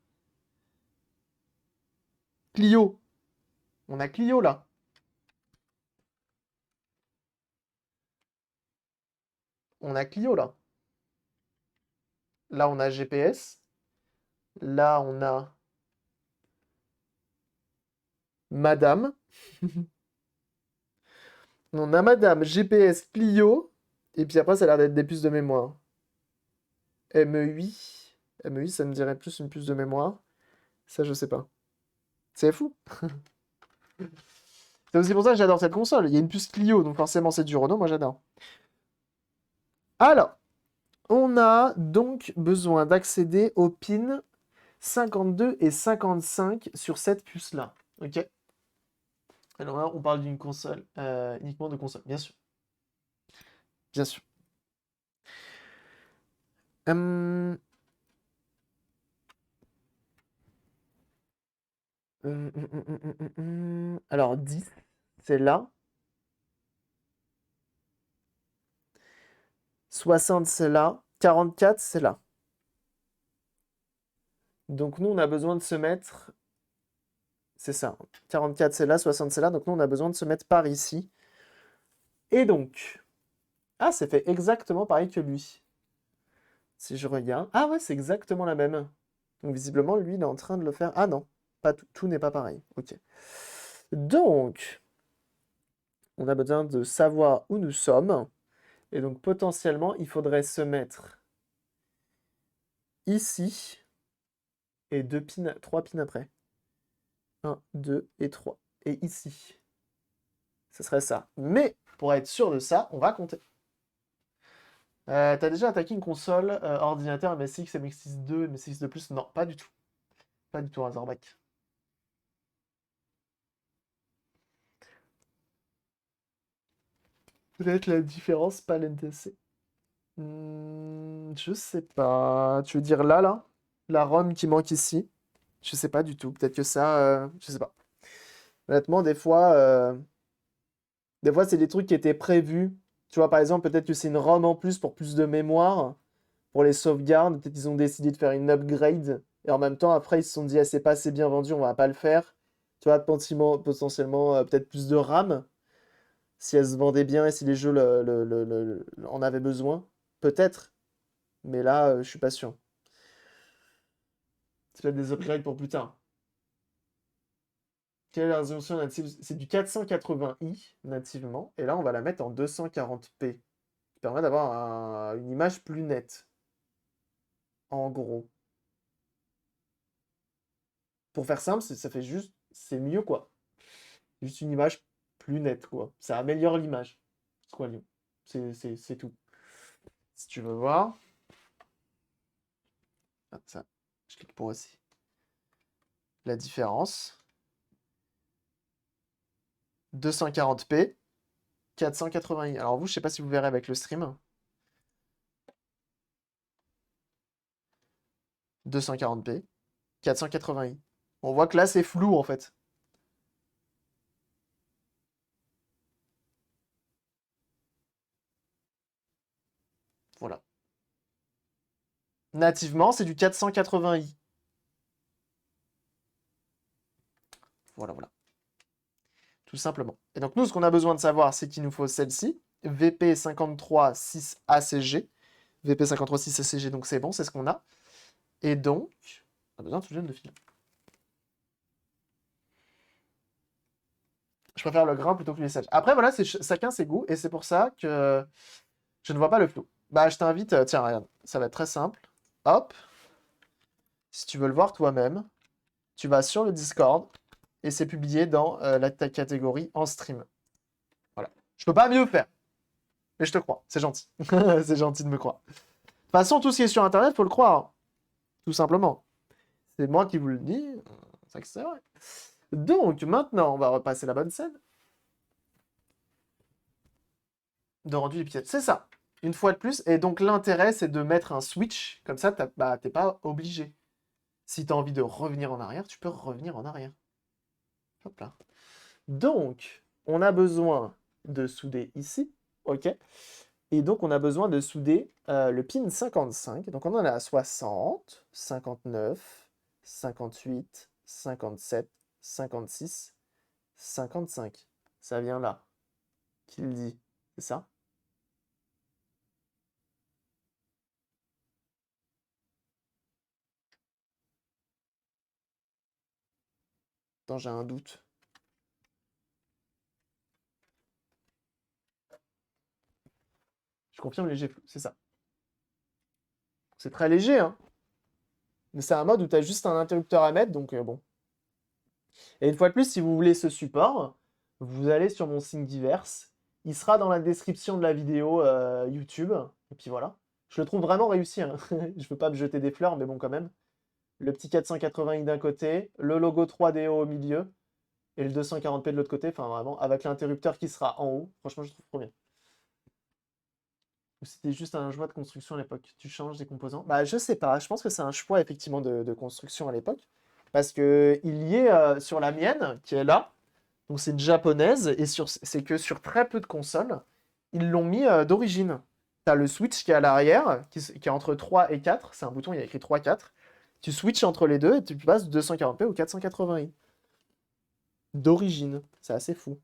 Clio. On a Clio là. On a Clio là. Là, on a GPS. Là, on a Madame. On a Madame GPS Clio. Et puis après, ça a l'air d'être des puces de mémoire. ME8. ME8, ça me dirait plus une puce de mémoire. Ça, je sais pas. C'est fou. C'est aussi pour ça que j'adore cette console. Il y a une puce Clio, donc forcément c'est du Renault, moi j'adore. Alors, on a donc besoin d'accéder aux pins 52 et 55 sur cette puce-là. Ok. Alors là, on parle d'une console, uniquement de console, bien sûr. Bien sûr. Hum, Alors, 10, c'est là. 60, c'est là. 44, c'est là. Donc, nous, on a besoin de se mettre. C'est ça. 44, c'est là. 60, c'est là. Donc, nous, on a besoin de se mettre par ici. Et donc. Ah, c'est fait exactement pareil que lui. Si je regarde. Ah, ouais, c'est exactement la même. Donc, visiblement, lui, il est en train de le faire. Ah, non. Pas tout, tout n'est pas pareil. Ok. Donc, on a besoin de savoir où nous sommes. Et donc, potentiellement, il faudrait se mettre ici et trois pins après. Un, 2 et 3. Et ici. Ce serait ça. Mais, pour être sûr de ça, on va compter. T'as déjà attaqué une console, ordinateur MSX, MSX2, MSX2+? Non, pas du tout. Pas du tout, Razorback. Peut-être la différence, pas l'NTC. Je sais pas. Tu veux dire là, là? La ROM qui manque ici? Je sais pas du tout. Peut-être que ça, je sais pas. Honnêtement, des fois, c'est des trucs qui étaient prévus. Tu vois, par exemple, peut-être que c'est une ROM en plus pour plus de mémoire, pour les sauvegardes. Peut-être qu'ils ont décidé de faire une upgrade. Et en même temps, après, ils se sont dit, ah, c'est pas assez bien vendu, on va pas le faire. Tu vois, potentiellement, peut-être plus de RAM, si elle se vendait bien et si les jeux en avaient besoin. Peut-être. Mais là, je suis pas sûr. C'est peut-être des upgrades pour plus tard. Quelle est la résolution native? C'est du 480i nativement. Et là, on va la mettre en 240p. Qui permet d'avoir une image plus nette. En gros. Pour faire simple, ça fait juste. C'est mieux, quoi. Juste une image plus nette, quoi. Ça améliore l'image. C'est quoi, Lyon? C'est tout. Si tu veux voir. Ah, ça, je clique pour aussi. La différence. 240p, 480i. Alors vous, je sais pas si vous verrez avec le stream. 240p, 480i. On voit que là, c'est flou, en fait. Voilà. Nativement, c'est du 480i. Voilà, voilà. Tout simplement. Et donc, nous, ce qu'on a besoin de savoir, c'est qu'il nous faut celle-ci. VP536ACG. VP536ACG, donc c'est bon, c'est ce qu'on a. Et donc, on a besoin tout de même de fil. Je préfère le grain plutôt que les sages. Après, voilà, c'est chacun ses goûts, et c'est pour ça que je ne vois pas le flou. Bah, je t'invite, tiens, regarde, ça va être très simple. Hop, si tu veux le voir toi-même, tu vas sur le Discord, et c'est publié dans ta catégorie en stream. Voilà. Je peux pas mieux faire, mais je te crois, c'est gentil. C'est gentil de me croire. De toute façon, tout ce qui est sur Internet, faut le croire, hein. Tout simplement. C'est moi qui vous le dis, c'est vrai que c'est vrai. Donc, maintenant, on va repasser la bonne scène. De rendu des pièces. C'est ça. Une fois de plus. Et donc, l'intérêt, c'est de mettre un switch. Comme ça, bah, t'es pas obligé. Si tu as envie de revenir en arrière, tu peux revenir en arrière. Hop là. Donc, on a besoin de souder ici. OK. Et donc, on a besoin de souder le pin 55. Donc, on en a 60, 59, 58, 57, 56, 55. Ça vient là. Qui le dit? C'est ça? Attends, j'ai un doute. Je confirme léger flou, c'est ça. C'est très léger, hein. Mais c'est un mode où tu as juste un interrupteur à mettre, donc bon. Et une fois de plus, si vous voulez ce support, vous allez sur mon signe divers. Il sera dans la description de la vidéo YouTube. Et puis voilà. Je le trouve vraiment réussi, hein. Je veux pas me jeter des fleurs, mais bon, quand même. Le petit 480i d'un côté, le logo 3DO au milieu, et le 240p de l'autre côté. Enfin, vraiment, avec l'interrupteur qui sera en haut. Franchement, je trouve trop bien. Ou c'était juste un choix de construction à l'époque? Tu changes des composants? Bah, je sais pas. Je pense que c'est un choix effectivement de construction à l'époque. Parce que il y est sur la mienne, qui est là. Donc c'est une japonaise. Et c'est que sur très peu de consoles, ils l'ont mis d'origine. T'as le switch qui est à l'arrière, qui est entre 3 et 4. C'est un bouton, il y a écrit 3, 4. Tu switches entre les deux et tu passes de 240p au 480i. D'origine. C'est assez fou.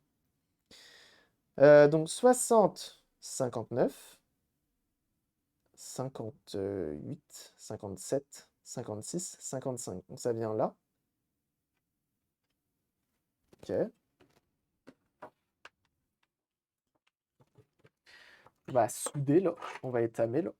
Donc 60, 59. 58, 57, 56, 55. Donc ça vient là. Ok. On va souder là. On va étamer là.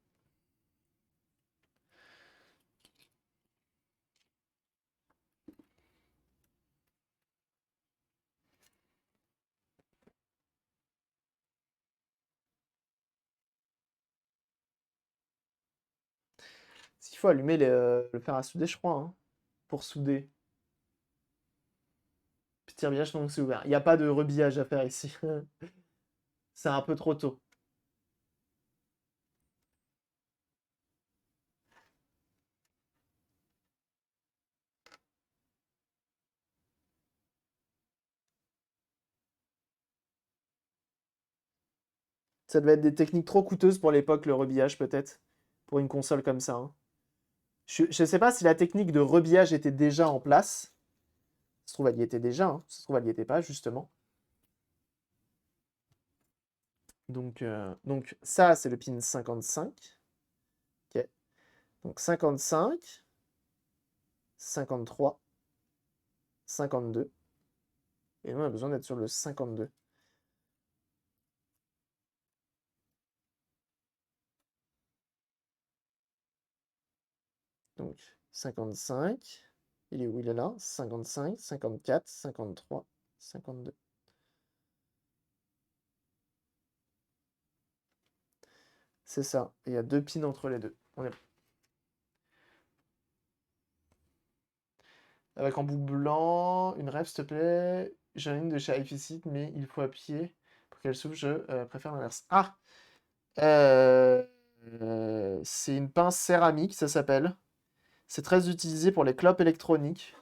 S'il faut allumer le fer à souder, je crois, hein, pour souder. Petit rébillage, donc c'est ouvert. Il n'y a pas de rebillage à faire ici. C'est un peu trop tôt. Ça devait être des techniques trop coûteuses pour l'époque, le rebillage peut-être. Pour une console comme ça, hein. Je ne sais pas si la technique de rebillage était déjà en place. Ça se trouve, elle y était déjà, hein. Ça se trouve, elle n'y était pas, justement. Donc ça, c'est le pin 55. Ok. Donc 55, 53, 52. Et nous, on a besoin d'être sur le 52. Donc 55. Il est où? Il est là. 55, 54, 53, 52. C'est ça. Il y a 2 pins entre les deux. On est... Avec embout blanc, une rêve, s'il te plaît. J'en ai une de chez iFixit, mais il faut appuyer pour qu'elle s'ouvre. Je préfère l'inverse. Ah! C'est une pince céramique, ça s'appelle. C'est très utilisé pour les clopes électroniques.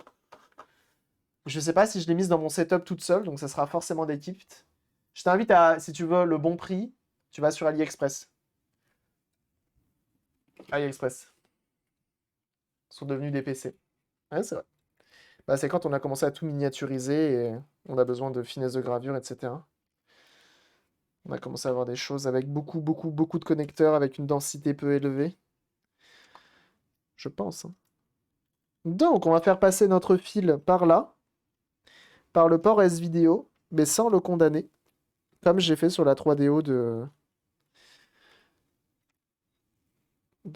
Je sais pas si je l'ai mise dans mon setup toute seule, donc ça sera forcément des kits. Je t'invite à, si tu veux le bon prix, tu vas sur AliExpress. AliExpress. Ils sont devenus des PC. Ouais, c'est vrai. Bah, c'est quand on a commencé à tout miniaturiser et on a besoin de finesse de gravure, etc. On a commencé à avoir des choses avec beaucoup, beaucoup, beaucoup de connecteurs avec une densité peu élevée. Je pense, hein. Donc, on va faire passer notre fil par là, par le port S-Vidéo, mais sans le condamner, comme j'ai fait sur la 3DO de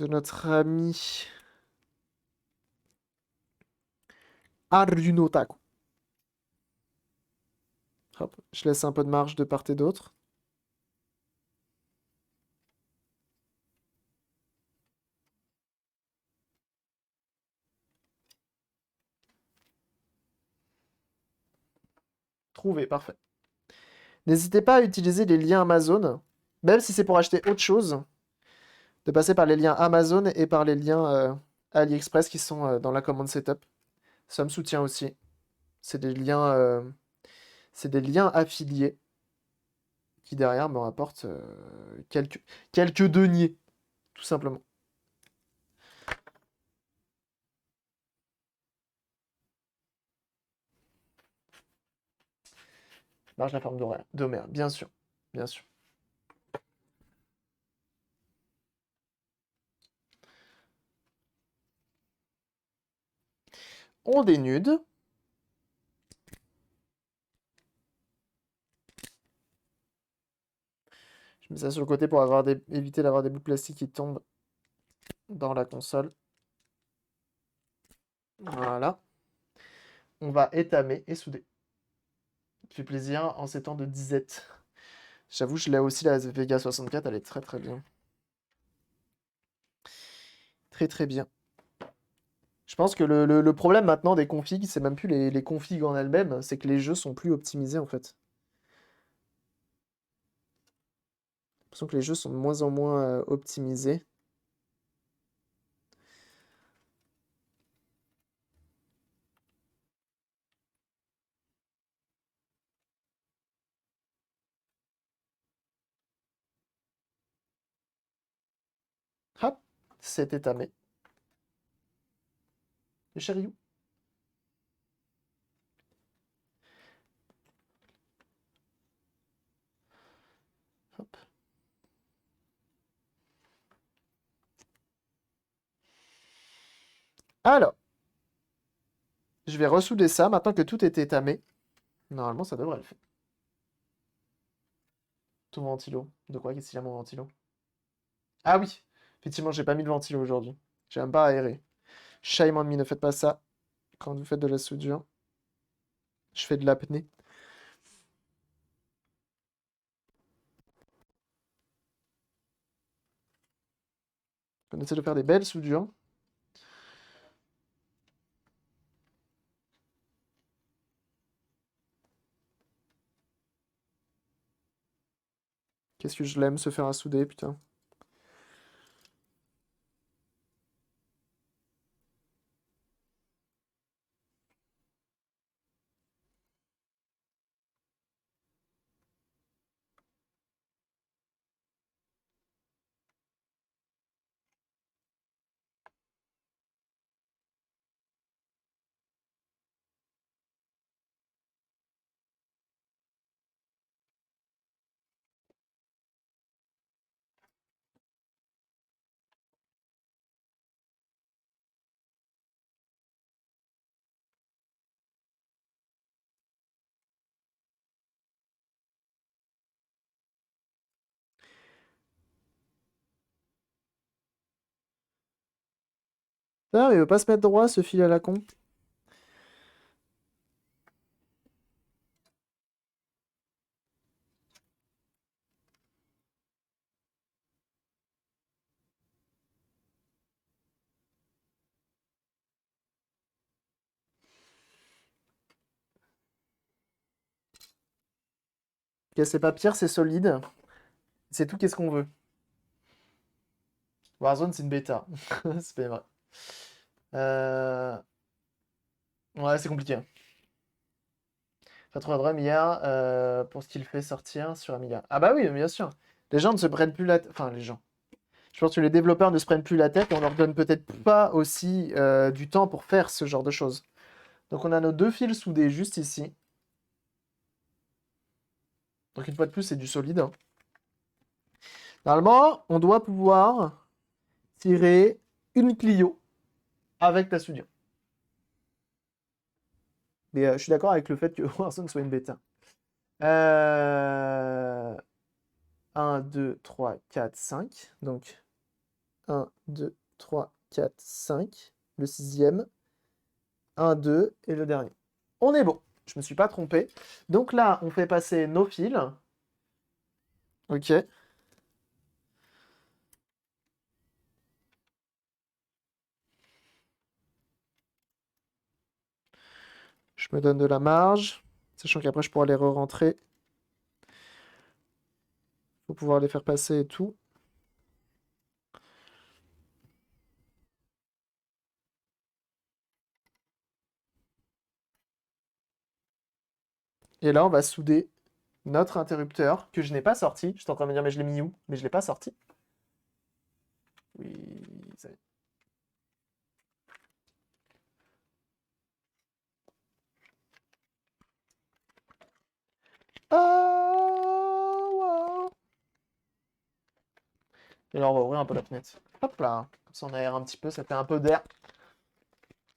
notre ami Arjuno Taku. Hop, je laisse un peu de marge de part et d'autre. Trouvé, parfait. N'hésitez pas à utiliser les liens Amazon, même si c'est pour acheter autre chose, de passer par les liens Amazon et par les liens AliExpress qui sont dans la commande setup. Ça me soutient aussi. C'est des liens affiliés qui derrière me rapportent quelques deniers, tout simplement. Marge la forme d'Homère, bien sûr, bien sûr. On dénude. Je mets ça sur le côté pour éviter d'avoir des bouts de plastique qui tombent dans la console. Voilà. On va étamer et souder. Ça fait plaisir en ces temps de disette. J'avoue, je l'ai aussi, la Vega 64, elle est très très bien. Très très bien. Je pense que le problème maintenant des configs, c'est même plus les configs en elles-mêmes, c'est que les jeux sont plus optimisés en fait. J'ai l'impression que les jeux sont de moins en moins optimisés. Hop, c'est étamé. Le chariot. Hop. Alors, je vais ressouder ça maintenant que tout est étamé. Normalement, ça devrait le faire. Tout ventilo. De quoi? Qu'est-ce qu'il y a mon ventilo? Ah oui, effectivement, j'ai pas mis de ventilo aujourd'hui. J'ai même pas aéré. Shame on me, ne faites pas ça quand vous faites de la soudure. Je fais de l'apnée. On essaie de faire des belles soudures. Qu'est-ce que je l'aime se faire à souder, putain. Ah, mais il veut pas se mettre droit, ce fil à la con. Ok, c'est pas pire, c'est solide. C'est tout, qu'est-ce qu'on veut. Warzone, c'est une bêta. C'est pas vrai. Euh, Ouais, c'est compliqué. Patron Drum hier, pour ce qu'il fait sortir sur Amiga. Ah bah oui, bien sûr. Les gens ne se prennent plus la tête. Enfin, les gens. Je pense que les développeurs ne se prennent plus la tête et on leur donne peut-être pas aussi du temps pour faire ce genre de choses. Donc on a nos deux fils soudés juste ici. Donc une fois de plus, c'est du solide, hein. Normalement, on doit pouvoir tirer une Clio avec la soudure. Mais je suis d'accord avec le fait que Warzone soit une bêta. 1, 2, 3, 4, 5. Donc 1, 2, 3, 4, 5. Le sixième. 1, 2 et le dernier. On est bon. Je me suis pas trompé. Donc là, on fait passer nos fils. Ok. Je me donne de la marge. Sachant qu'après, je pourrai les re-rentrer. Faut pouvoir les faire passer et tout. Et là, on va souder notre interrupteur que je n'ai pas sorti. Je suis en train de me dire, mais je l'ai mis où? Mais je l'ai pas sorti. Oui, ça y est. Oh, wow. Et là, on va ouvrir un peu la fenêtre. Hop là. Comme ça, on aère un petit peu, ça fait un peu d'air.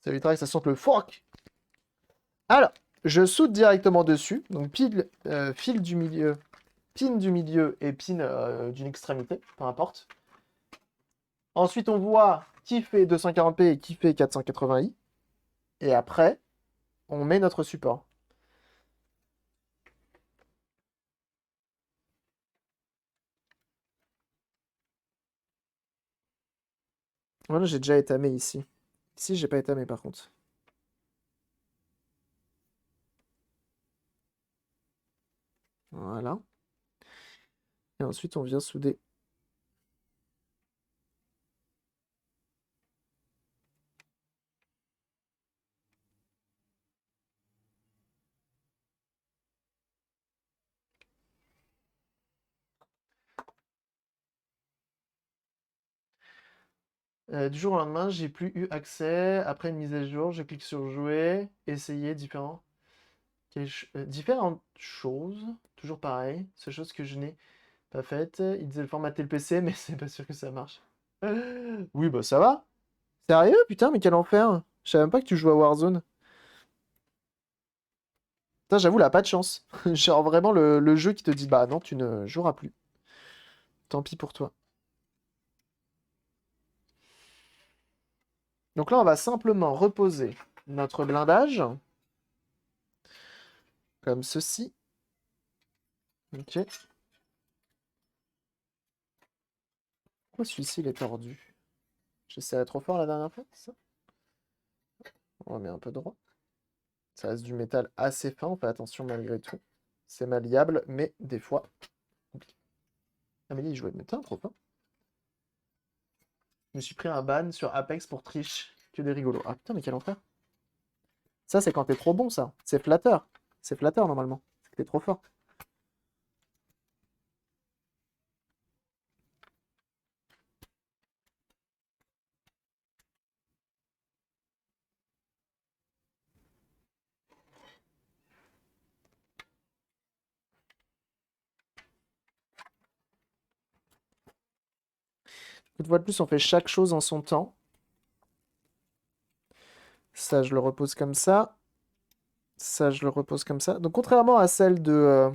Ça évitera que ça sente le phoque. Alors, je soude directement dessus. Donc, fil du milieu, pin du milieu et pin d'une extrémité, peu importe. Ensuite, on voit qui fait 240p et qui fait 480i. Et après, on met notre support. Voilà, j'ai déjà étamé ici. Ici, j'ai pas étamé par contre. Voilà. Et ensuite, on vient souder. Du jour au lendemain, j'ai plus eu accès. Après une mise à jour, je clique sur jouer, essayer différentes choses. Toujours pareil. Seule chose que je n'ai pas faite. Il disait le formater le PC, mais c'est pas sûr que ça marche. Oui, bah ça va. Sérieux? Putain, mais quel enfer. Je savais même pas que tu jouais à Warzone. Putain, j'avoue, là, pas de chance. Genre vraiment le jeu qui te dit, bah non, tu ne joueras plus. Tant pis pour toi. Donc là, on va simplement reposer notre blindage. Comme ceci. Ok. Pourquoi celui-ci, il est tordu? J'ai serré trop fort la dernière fois, c'est ça? On remet un peu droit. Ça reste du métal assez fin, on fait attention malgré tout. C'est malléable, mais des fois, compliqué. Amélie, il jouait de métal, trop fort. Je me suis pris un ban sur Apex pour triche. Que des rigolos. Ah putain, mais quel enfer. Ça, c'est quand t'es trop bon, ça. C'est flatteur. C'est flatteur, normalement. C'est que t'es trop fort. Une fois de plus, on fait chaque chose en son temps. Ça, je le repose comme ça. Ça, je le repose comme ça. Donc, contrairement à celle de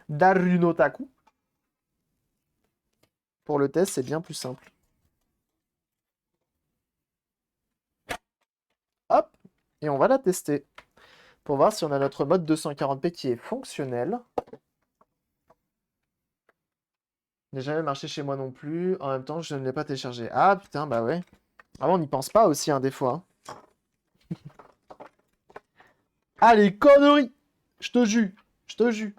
Darunotaku, pour le test, c'est bien plus simple. Hop, et on va la tester pour voir si on a notre mode 240p qui est fonctionnel. N'a jamais marché chez moi non plus. En même temps, je ne l'ai pas téléchargé. Ah putain, bah ouais. Ah, on n'y pense pas aussi, hein, des fois. Ah, les conneries! Je te jure, je te jure.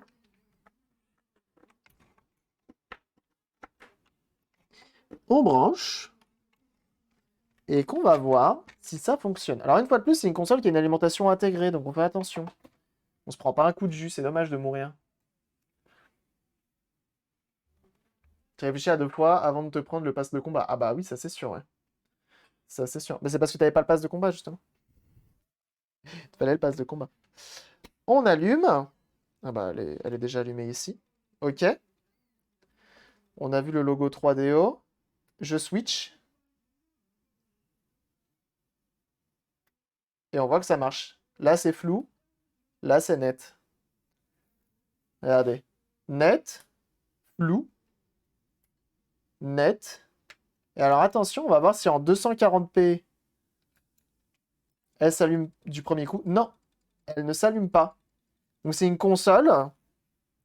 on branche et qu'on va voir si ça fonctionne. Alors une fois de plus, c'est une console qui a une alimentation intégrée, donc on fait attention. On se prend pas un coup de jus, c'est dommage de mourir. Tu réfléchis à deux fois avant de te prendre le pass de combat. Ah bah oui, ça c'est sûr, ouais. Ça c'est sûr. Mais c'est parce que t'avais pas le pass de combat, justement. Il fallait le pass de combat. On allume. Ah bah elle est déjà allumée ici. Ok. On a vu le logo 3DO. Je switch. Et on voit que ça marche. Là c'est flou. Là c'est net. Regardez. Net. Flou. Net. Et alors attention, on va voir si en 240p, elle s'allume du premier coup. Non, elle ne s'allume pas. Donc c'est une console.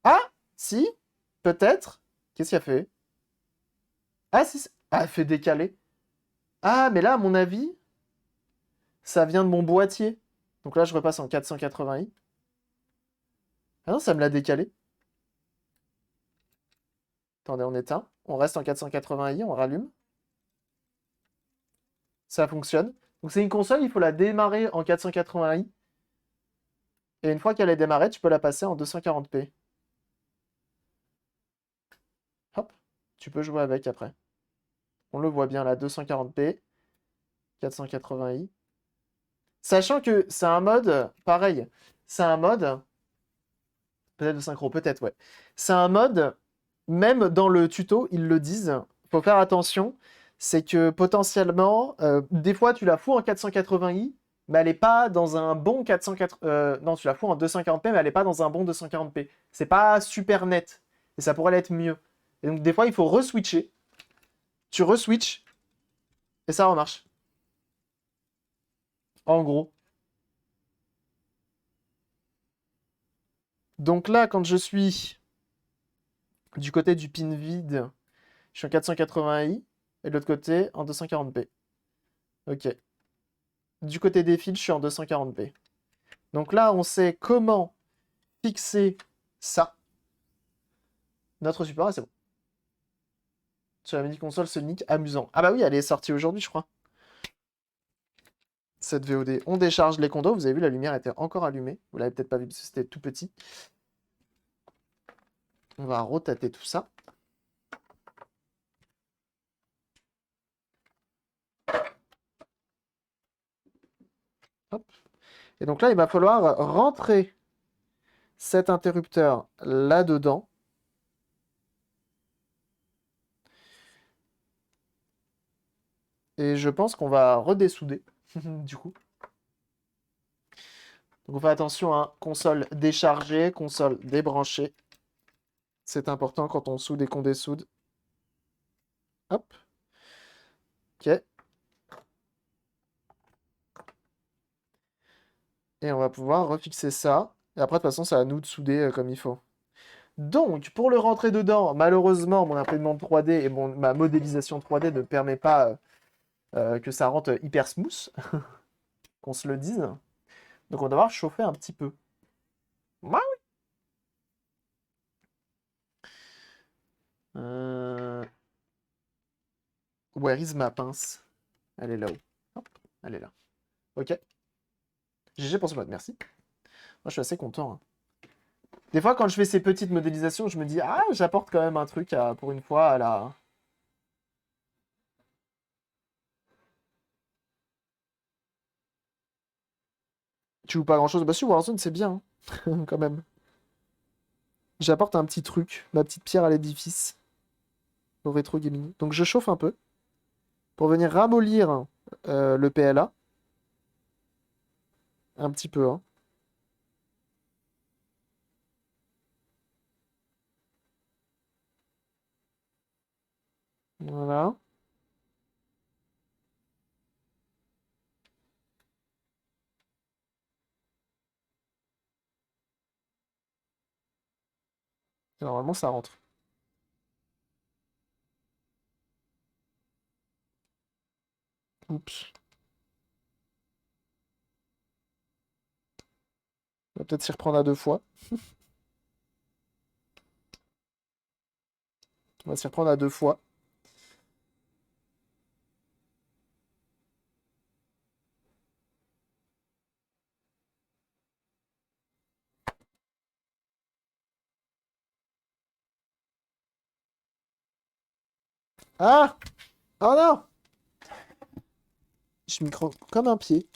Ah, si, peut-être. Qu'est-ce qu'il a fait? Ah, si, ah, elle fait décaler. Ah, mais là, à mon avis, ça vient de mon boîtier. Donc là, je repasse en 480i. Ah non, ça me l'a décalé. Attendez, on éteint. On reste en 480i, on rallume. Ça fonctionne. Donc c'est une console, il faut la démarrer en 480i. Et une fois qu'elle est démarrée, tu peux la passer en 240p. Hop, tu peux jouer avec après. On le voit bien là, 240p, 480i. Sachant que c'est un mode, pareil, c'est un mode, peut-être de synchro, peut-être, ouais. C'est un mode, même dans le tuto, ils le disent, faut faire attention, c'est que potentiellement, des fois tu la fous en 480i, mais elle n'est pas dans un bon 480... non, tu la fous en 240p, mais elle n'est pas dans un bon 240p. C'est pas super net, et ça pourrait l'être mieux. Et donc des fois, il faut reswitcher. Tu reswitches, et ça remarche. En gros. Donc là, quand je suis du côté du pin vide, je suis en 480i, et de l'autre côté, en 240p. Ok. Du côté des fils, je suis en 240p. Donc là, on sait comment fixer ça. Notre support, et c'est bon. Sur la mini console Sonic, amusant. Ah bah oui, elle est sortie aujourd'hui, je crois. Cette VOD. On décharge les condos. Vous avez vu, la lumière était encore allumée. Vous l'avez peut-être pas vu parce que c'était tout petit. On va rotater tout ça. Hop. Et donc là, il va falloir rentrer cet interrupteur là-dedans. Et je pense qu'on va redessouder, du coup. Donc on fait attention à console déchargée, console débranchée. C'est important quand on soude et qu'on dessoude. Hop. Ok. Et on va pouvoir refixer ça. Et après, de toute façon, c'est à nous de souder comme il faut. Donc, pour le rentrer dedans, malheureusement, mon imprimante 3D et ma modélisation 3D ne permet pas que ça rentre hyper smooth, qu'on se le dise. Donc, on va devoir chauffer un petit peu. Ouais, oui. Where is ma pince? Elle est là-haut. Hop, elle est là. Ok. GG pour ce mode, merci. Moi, je suis assez content, hein. Des fois, quand je fais ces petites modélisations, je me dis, ah, j'apporte quand même un truc pour une fois à la. Tu joues pas grand-chose. Bah, si, Warzone, c'est bien, hein, quand même. J'apporte un petit truc, ma petite pierre à l'édifice, au rétro gaming. Donc, je chauffe un peu pour venir ramollir le PLA. Un petit peu, hein. Voilà. Et normalement, ça rentre. Oups. On va peut-être s'y reprendre à deux fois. On va s'y reprendre à deux fois. Ah! Oh non! Je m'y crois comme un pied.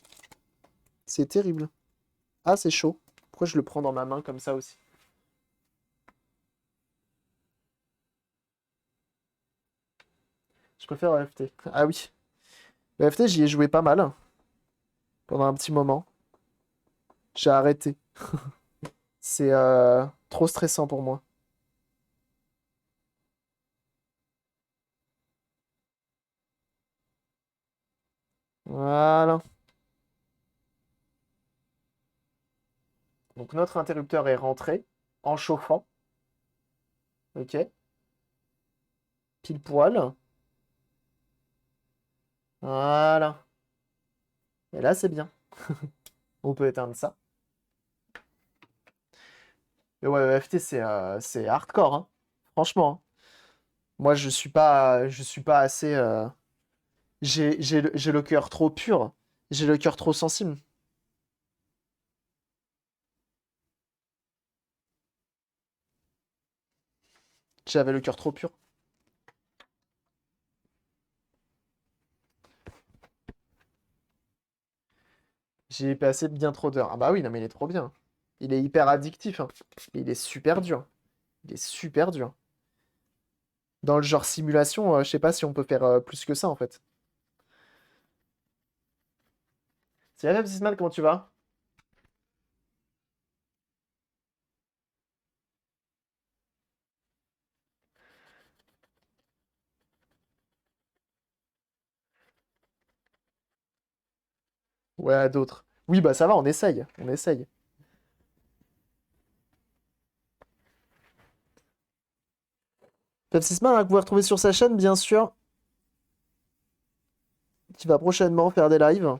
C'est terrible. Ah, c'est chaud. Pourquoi je le prends dans ma main comme ça aussi? Je préfère EFT. Ah oui. EFT, j'y ai joué pas mal, hein, pendant un petit moment. J'ai arrêté. C'est trop stressant pour moi. Voilà. Donc notre interrupteur est rentré en chauffant. Ok. Pile poil. Voilà. Et là, c'est bien. On peut éteindre ça. Mais ouais, EFT, c'est hardcore, hein. Franchement, hein. Moi, je suis pas assez. J'ai le cœur trop pur. J'ai le cœur trop sensible. J'avais le cœur trop pur. J'ai passé bien trop d'heures. Ah bah oui, non mais il est trop bien. Il est hyper addictif, hein. Il est super dur. Il est super dur. Dans le genre simulation, je sais pas si on peut faire plus que ça en fait. C'est la Sisman, comment tu vas? Ouais, à d'autres. Oui, bah ça va, on essaye. On essaye. Sisman, hein, que vous pouvez retrouver sur sa chaîne, bien sûr, qui va prochainement faire des lives.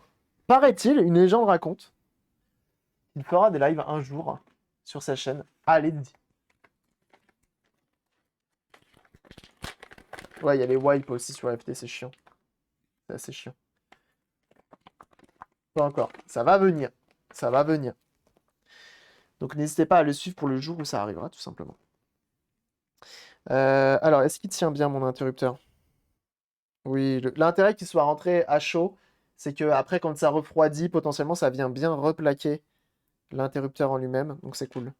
Paraît-il, une légende raconte, il fera des lives un jour sur sa chaîne. Allez-y. Ouais, il y a les wipes aussi sur FT, c'est chiant. C'est assez chiant. Pas encore. Ça va venir. Ça va venir. Donc n'hésitez pas à le suivre pour le jour où ça arrivera, tout simplement. Alors, est-ce qu'il tient bien mon interrupteur? Oui, l'intérêt qu'il soit rentré à chaud, c'est que après, quand ça refroidit, potentiellement, ça vient bien replaquer l'interrupteur en lui-même. Donc c'est cool.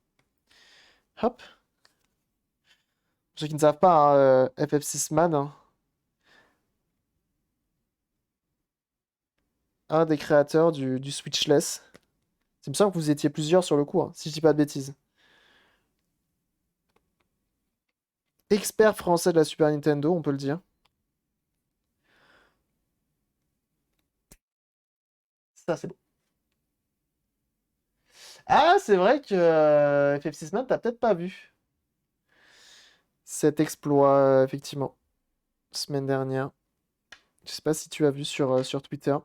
Hop. Pour ceux qui ne savent pas, hein, FF6 Man, hein, un des créateurs du Switchless. Il me semble que vous étiez plusieurs sur le coup, hein, si je dis pas de bêtises. Expert français de la Super Nintendo, on peut le dire. Ça, c'est beau. Ah, c'est vrai que FF6 Man, t'as peut-être pas vu cet exploit, effectivement, semaine dernière. Je sais pas si tu as vu sur Twitter.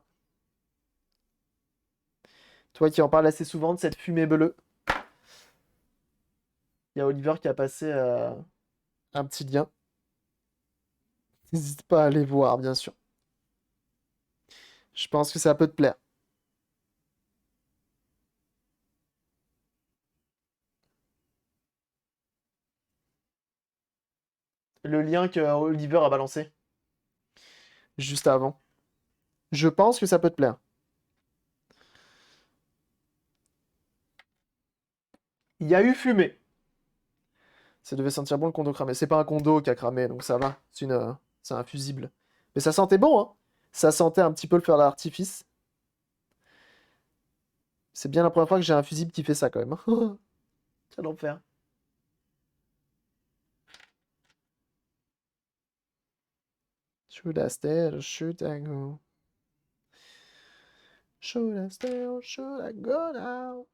Toi qui en parles assez souvent de cette fumée bleue. Il y a Oliver qui a passé un petit lien. N'hésite pas à aller voir, bien sûr. Je pense que ça peut te plaire. Le lien que Oliver a balancé juste avant. Je pense que ça peut te plaire. Il y a eu fumée. Ça devait sentir bon le condo cramé. C'est pas un condo qui a cramé, donc ça va. C'est un fusible. Mais ça sentait bon, hein. Ça sentait un petit peu le fer d'artifice. C'est bien la première fois que j'ai un fusible qui fait ça quand même, hein. Quel enfer. Should I stay or should I go? Should I stay or should I go now?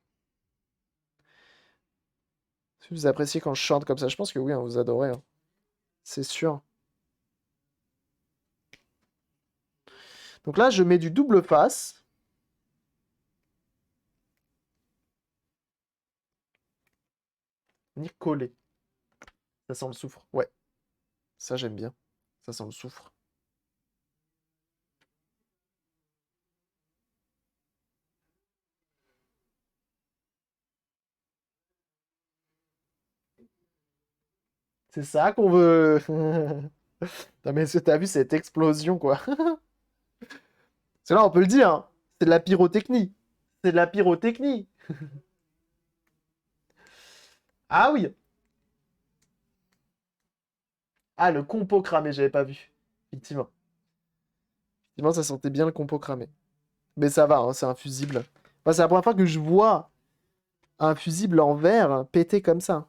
Si vous appréciez quand je chante comme ça, je pense que oui, hein, vous adorez, hein. C'est sûr. Donc là, je mets du double face. Venir coller. Ça sent le soufre. Ouais, ça j'aime bien. Ça sent le soufre. C'est ça qu'on veut. Non, mais est-ce que t'as vu cette explosion, quoi? C'est là, on peut le dire, hein. C'est de la pyrotechnie. C'est de la pyrotechnie. Ah oui. Ah, le compo cramé, j'avais pas vu. Effectivement. Effectivement, ça sentait bien le compo cramé. Mais ça va, hein, c'est un fusible. Enfin, c'est la première fois que je vois un fusible en verre péter comme ça.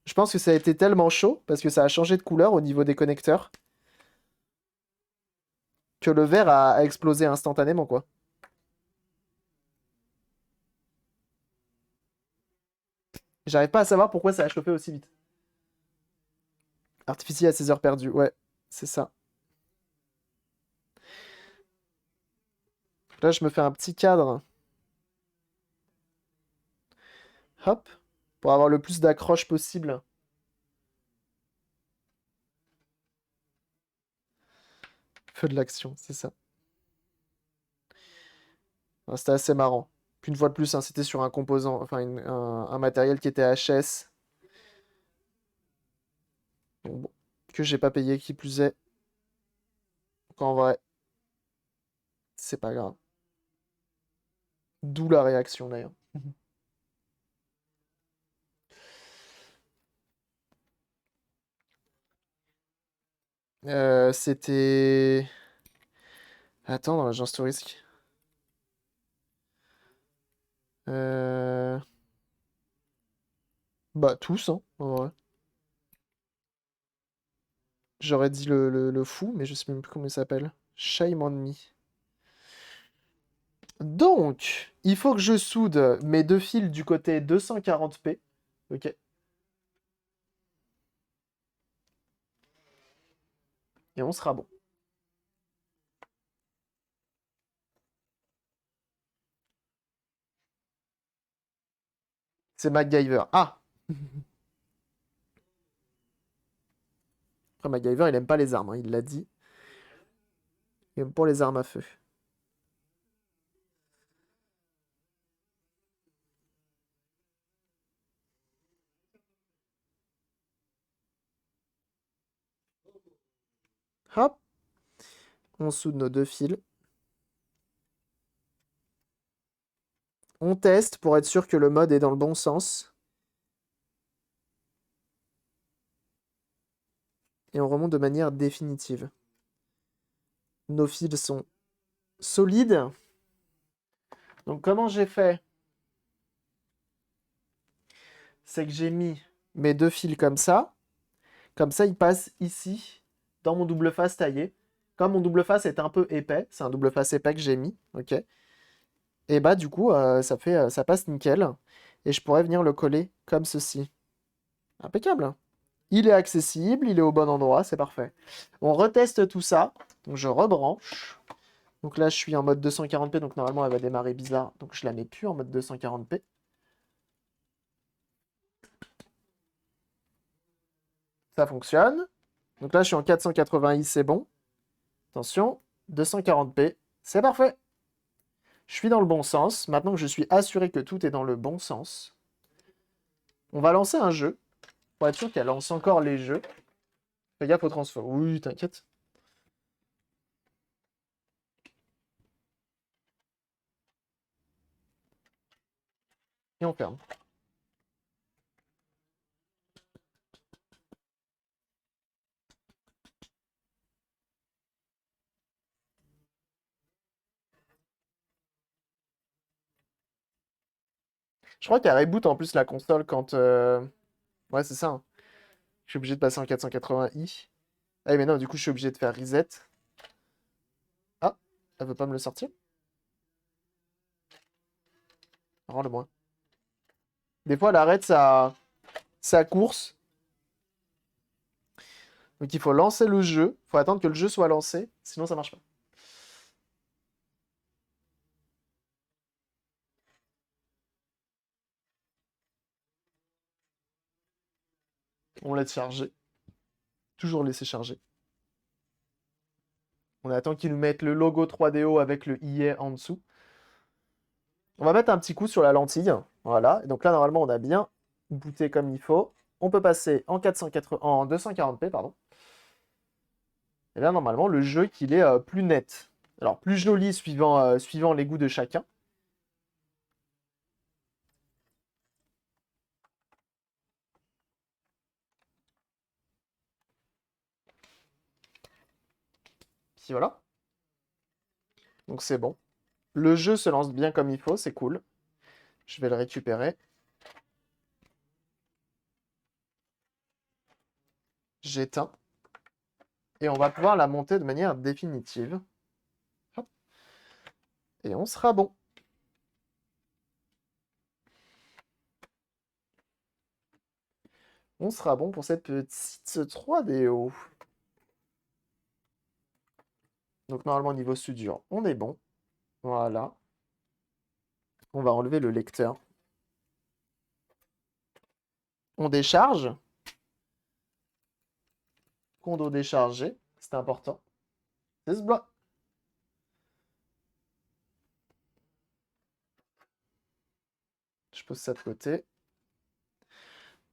Je pense que ça a été tellement chaud, parce que ça a changé de couleur au niveau des connecteurs, que le verre a explosé instantanément, quoi. J'arrive pas à savoir pourquoi ça a chauffé aussi vite. Artificier à 16 heures perdues, ouais, c'est ça. Là, je me fais un petit cadre. Hop. Pour avoir le plus d'accroche possible. Feu de l'action, c'est ça. Ah, c'était assez marrant. Puis une fois de plus, hein, c'était sur un composant, enfin un matériel qui était HS. Donc bon, que j'ai pas payé, qui plus est. Donc en vrai, c'est pas grave. D'où la réaction d'ailleurs. C'était. Attends, dans l'agence touristique. Euh... Bah, tous, hein, en vrai. J'aurais dit le fou, mais je sais même plus comment il s'appelle. Shame on me. Donc, il faut que je soude mes deux fils du côté 240p. Ok. Et on sera bon. C'est MacGyver. Ah! Après, MacGyver, il aime pas les armes, hein, il l'a dit. Il aime pas les armes à feu. Hop! On soude nos deux fils. On teste pour être sûr que le mode est dans le bon sens. Et on remonte de manière définitive. Nos fils sont solides. Donc comment j'ai fait? C'est que j'ai mis mes deux fils comme ça. Comme ça, ils passent ici, dans mon double face taillé. Comme mon double face est un peu épais, c'est un double face épais que j'ai mis, ok? Et bah du coup, ça passe nickel. Et je pourrais venir le coller comme ceci. Impeccable. Il est accessible, il est au bon endroit, c'est parfait. On reteste tout ça. Donc je rebranche. Donc là, je suis en mode 240p, donc normalement, elle va démarrer bizarre. Donc je la mets plus en mode 240p. Ça fonctionne. Donc là, je suis en 480i, c'est bon. Attention, 240p, c'est parfait. Je suis dans le bon sens. Maintenant que je suis assuré que tout est dans le bon sens, on va lancer un jeu. Pour être sûr qu'elle lance encore les jeux. Fais gaffe au transfert. Oui, t'inquiète. Et on ferme. Je crois qu'elle reboot en plus la console quand... Ouais, c'est ça, hein. Je suis obligé de passer en 480i. Ah mais non, du coup, je suis obligé de faire reset. Ah, elle veut pas me le sortir? Rends-le-moi. Des fois, elle arrête sa course. Donc il faut lancer le jeu. Il faut attendre que le jeu soit lancé. Sinon, ça marche pas. On laisse charger. Toujours laisser charger. On attend qu'ils nous mettent le logo 3DO avec le IA en dessous. On va mettre un petit coup sur la lentille. Voilà. Et donc là, normalement, on a bien booté comme il faut. On peut passer en 240p, pardon. Et là, normalement, le jeu qu'il est plus net. Alors, plus joli suivant les goûts de chacun. Puis voilà. Donc c'est bon. Le jeu se lance bien comme il faut, c'est cool. Je vais le récupérer. J'éteins. Et on va pouvoir la monter de manière définitive. Hop. Et on sera bon. On sera bon pour cette petite 3DO. Donc normalement niveau studio, on est bon. Voilà. On va enlever le lecteur. On décharge. Condo déchargé. C'est important. C'est ce bloc. Je pose ça de côté.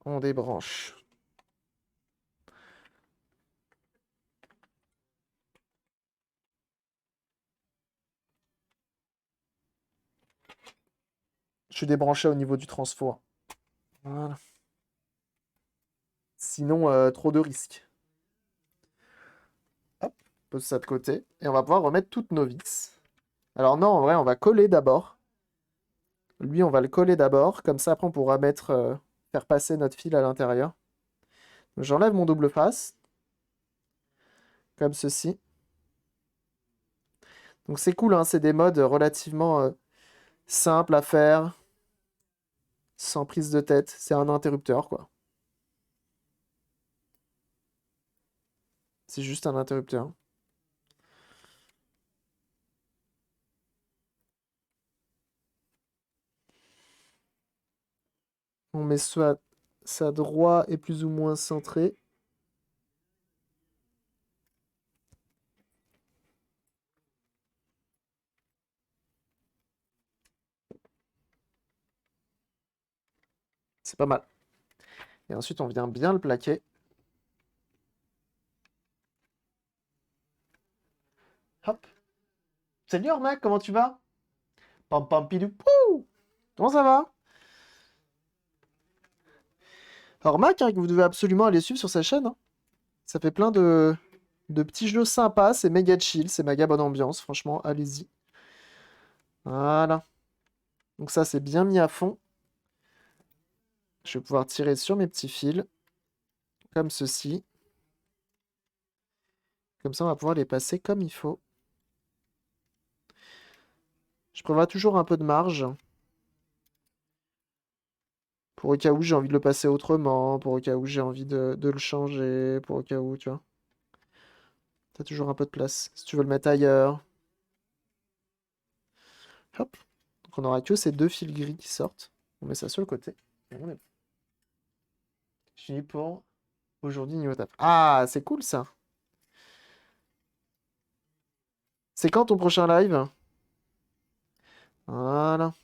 On débranche. Je suis débranché au niveau du transfo. Voilà. Sinon, trop de risques. Hop, pose ça de côté. Et on va pouvoir remettre toutes nos vis. Alors non, en vrai, on va coller d'abord. Lui, on va le coller d'abord. Comme ça, après, on pourra faire passer notre fil à l'intérieur. J'enlève mon double face. Comme ceci. Donc c'est cool, hein, c'est des modes relativement simples à faire. Sans prise de tête. C'est un interrupteur, quoi. C'est juste un interrupteur. On met soit ça droit et plus ou moins centré. C'est pas mal. Et ensuite, on vient bien le plaquer. Hop. Salut Ormac, comment tu vas? Pam pam pidou pou. Comment ça va? Ormac, hein, que vous devez absolument aller suivre sur sa chaîne, hein. Ça fait plein de petits jeux sympas, c'est méga chill, c'est méga bonne ambiance, franchement, allez-y. Voilà. Donc ça, c'est bien mis à fond. Je vais pouvoir tirer sur mes petits fils, comme ceci. Comme ça, on va pouvoir les passer comme il faut. Je prévois toujours un peu de marge. Pour au cas où j'ai envie de le passer autrement, pour au cas où j'ai envie de le changer, pour au cas où, tu vois. T'as toujours un peu de place. Si tu veux le mettre ailleurs. Hop. Donc on aura que ces deux fils gris qui sortent. On met ça sur le côté. Et on est bon. Fini pour aujourd'hui niveau taf. Ah, c'est cool ça. C'est quand ton prochain live? Voilà.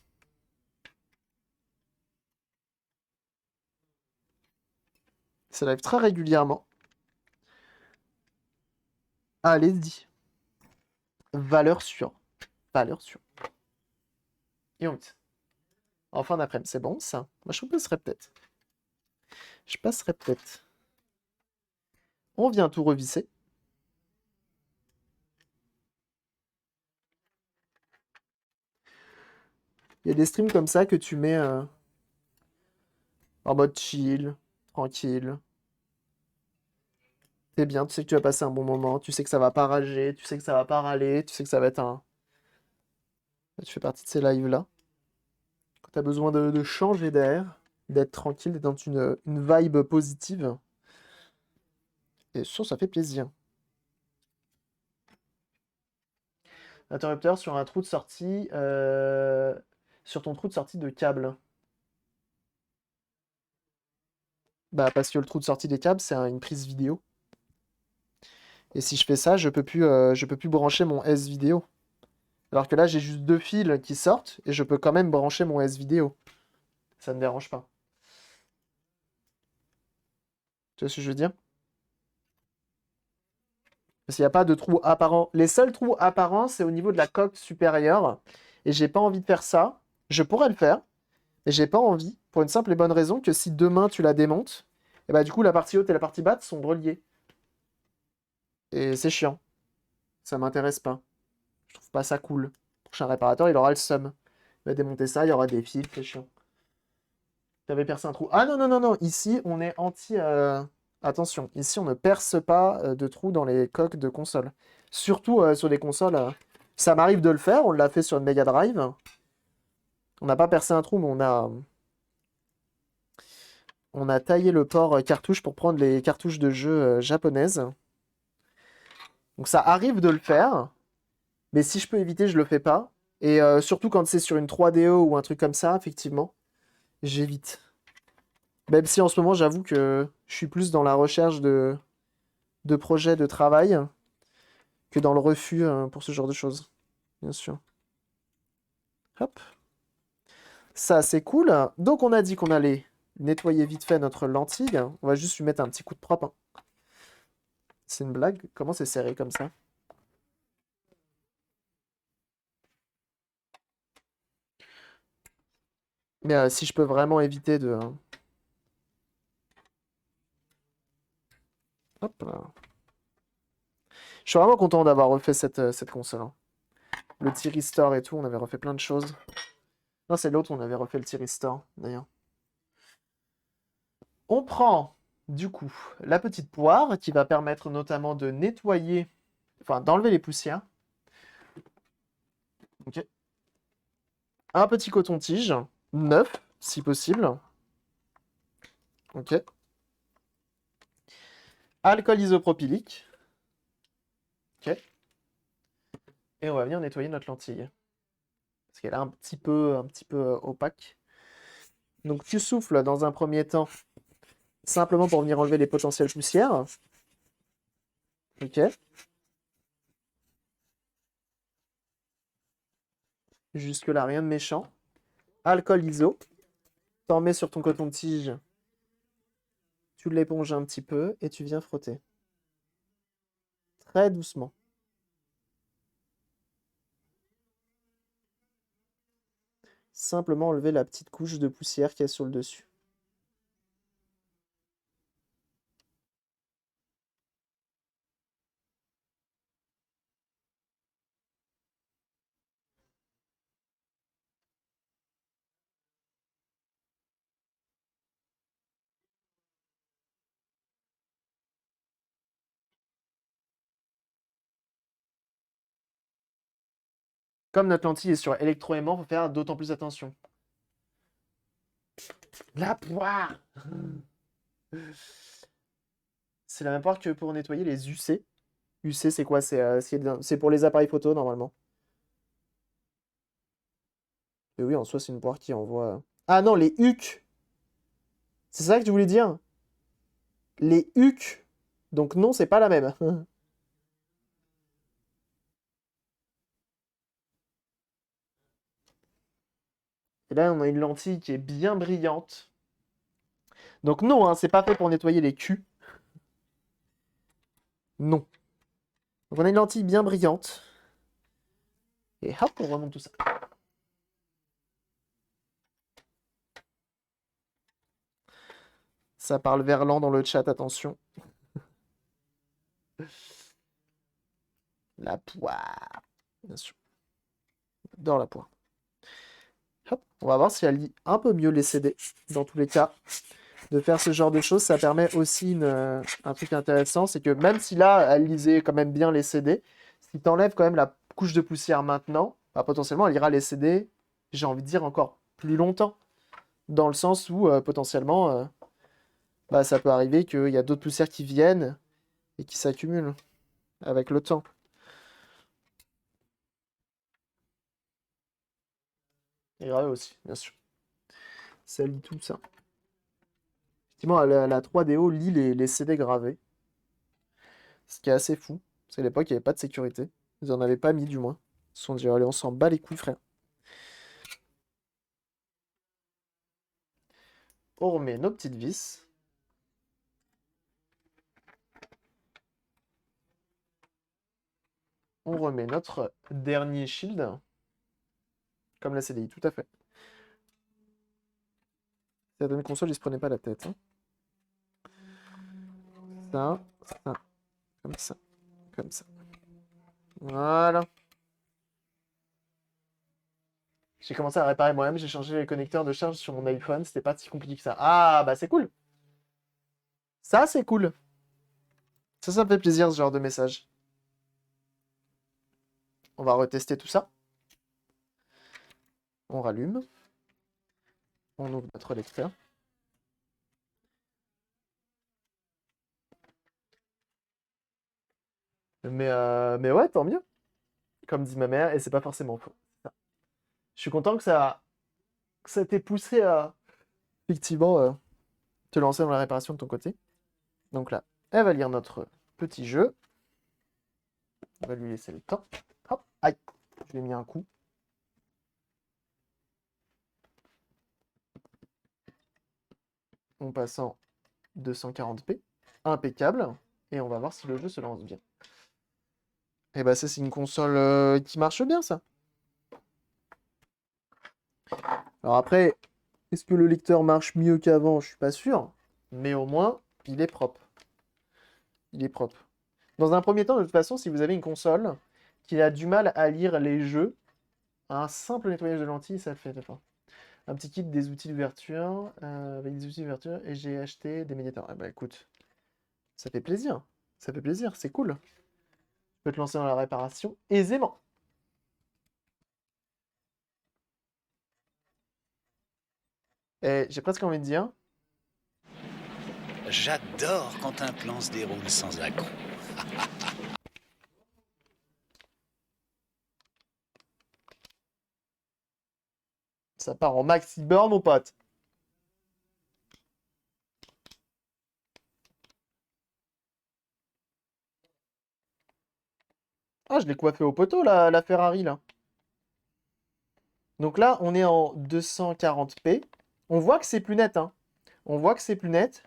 Ça live très régulièrement. Allez-y. Valeur sûre. Valeur sûre. Et on met. En fin d'après-midi, c'est bon ça? Moi je passerai peut-être. Je passerai peut-être. On vient tout revisser. Il y a des streams comme ça que tu mets en mode chill, tranquille. T'es bien, tu sais que tu vas passer un bon moment, tu sais que ça va pas rager, tu sais que ça va pas râler, tu sais que ça va être un... Tu fais partie de ces lives-là. Quand t'as besoin de changer d'air, d'être tranquille, d'être dans une vibe positive. Et ça fait plaisir. Interrupteur sur un trou de sortie... Sur ton trou de sortie de câble. Bah parce que le trou de sortie des câbles, c'est une prise vidéo. Et si je fais ça, je peux plus brancher mon S vidéo. Alors que là, j'ai juste deux fils qui sortent et je peux quand même brancher mon S vidéo. Ça ne me dérange pas. Tu vois ce que je veux dire? Parce qu'il n'y a pas de trous apparents. Les seuls trous apparents, c'est au niveau de la coque supérieure. Et j'ai pas envie de faire ça. Je pourrais le faire, mais j'ai pas envie. Pour une simple et bonne raison que si demain tu la démontes, et bah du coup la partie haute et la partie basse sont reliées. Et c'est chiant. Ça m'intéresse pas. Je trouve pas ça cool. Le prochain réparateur, il aura le seum. Il va démonter ça, il y aura des fils, c'est chiant. T'avais percé un trou. Ah non, non, non, non. Ici, on est anti. Attention, ici, on ne perce pas de trous dans les coques de console. Surtout sur des consoles. Ça m'arrive de le faire. On l'a fait sur une Mega Drive. On n'a pas percé un trou, mais on a taillé le port cartouche pour prendre les cartouches de jeux japonaises. Donc ça arrive de le faire. Mais si je peux éviter, je le fais pas. Et surtout quand c'est sur une 3DO ou un truc comme ça, effectivement, j'évite. Même si en ce moment, j'avoue que je suis plus dans la recherche de projets de travail que dans le refus pour ce genre de choses. Bien sûr. Hop. Ça, c'est cool. Donc, on a dit qu'on allait nettoyer vite fait notre lentille. On va juste lui mettre un petit coup de propre, hein. C'est une blague? Comment c'est serré comme ça? Mais si je peux vraiment éviter de... Hop là. Je suis vraiment content d'avoir refait cette console, hein. Le T-Restore et tout, on avait refait plein de choses. Non, c'est l'autre, on avait refait le T-Restore, d'ailleurs. On prend, du coup, la petite poire qui va permettre notamment de nettoyer, enfin d'enlever les poussières. Ok. Un petit coton-tige, neuf, si possible. Ok. Alcool isopropylique. Ok. Et on va venir nettoyer notre lentille. Parce qu'elle est un petit peu opaque. Donc tu souffles dans un premier temps, simplement pour venir enlever les potentielles poussières. Ok. Jusque-là, rien de méchant. Alcool iso. T'en mets sur ton coton-tige. Tu l'éponges un petit peu et tu viens frotter. Très doucement. Simplement enlever la petite couche de poussière qu'il y a sur le dessus. Comme notre lentille est sur électroaimant, il faut faire d'autant plus attention. La poire! C'est la même poire que pour nettoyer les UC. UC, c'est quoi? C'est pour les appareils photo, normalement. Et oui, en soi, c'est une poire qui envoie... Ah non, les HUC! C'est ça que tu voulais dire? Les HUC! Donc non, c'est pas la même. Et là, on a une lentille qui est bien brillante. Donc non, hein, c'est pas fait pour nettoyer les culs. Non. Donc on a une lentille bien brillante. Et hop, on remonte tout ça. Ça parle verlan dans le chat, attention. La poire. Bien sûr. J'adore la poire. Hop, on va voir si elle lit un peu mieux les CD. Dans tous les cas, de faire ce genre de choses, ça permet aussi un truc intéressant, c'est que même si là, elle lisait quand même bien les CD, si t'enlèves quand même la couche de poussière maintenant, bah, potentiellement, elle lira les CD, j'ai envie de dire, encore plus longtemps. Dans le sens où, potentiellement, bah, ça peut arriver qu'il y a d'autres poussières qui viennent et qui s'accumulent avec le temps. Et gravé aussi, bien sûr. Ça lit tout ça. Effectivement, la 3DO lit les CD gravés. Ce qui est assez fou. Parce qu'à l'époque, il n'y avait pas de sécurité. Ils en avaient pas mis, du moins. Ils se sont dit, allez, on s'en bat les couilles, frère. On remet nos petites vis. on remet notre dernier shield. Comme la CDI, tout à fait. Certaines consoles, ils se prenaient pas la tête. Hein. Ça, ça, comme ça, comme ça. Voilà. J'ai commencé à réparer moi-même, j'ai changé les connecteurs de charge sur mon iPhone, c'était pas si compliqué que ça. Ah, bah c'est cool. Ça, c'est cool. Ça me fait plaisir, ce genre de message. On va retester tout ça. On rallume. On ouvre notre lecteur. Mais ouais, tant mieux. Comme dit ma mère, et c'est pas forcément faux. Je suis content que ça t'ait poussé à, effectivement, te lancer dans la réparation de ton côté. Donc là, elle va lire notre petit jeu. On va lui laisser le temps. Hop, aïe, je lui ai mis un coup. On passe en 240p. Impeccable. Et on va voir si le jeu se lance bien. Et bah ça, c'est une console qui marche bien, ça. Alors après, est-ce que le lecteur marche mieux qu'avant? Je suis pas sûr. Mais au moins, il est propre. Il est propre. Dans un premier temps, de toute façon, si vous avez une console qui a du mal à lire les jeux, un simple nettoyage de lentilles, ça le fait des fois. Un petit kit des outils d'ouverture, avec des outils d'ouverture, et j'ai acheté des médiateurs. Ah bah écoute, ça fait plaisir. Ça fait plaisir, c'est cool. Tu peux te lancer dans la réparation aisément. Et j'ai presque envie de dire, J'adore quand un plan se déroule sans accroc. ça part en maxi burn, mon pote. Ah, je l'ai coiffé au poteau, la Ferrari, là. Donc là, on est en 240p. On voit que c'est plus net, hein. On voit que c'est plus net.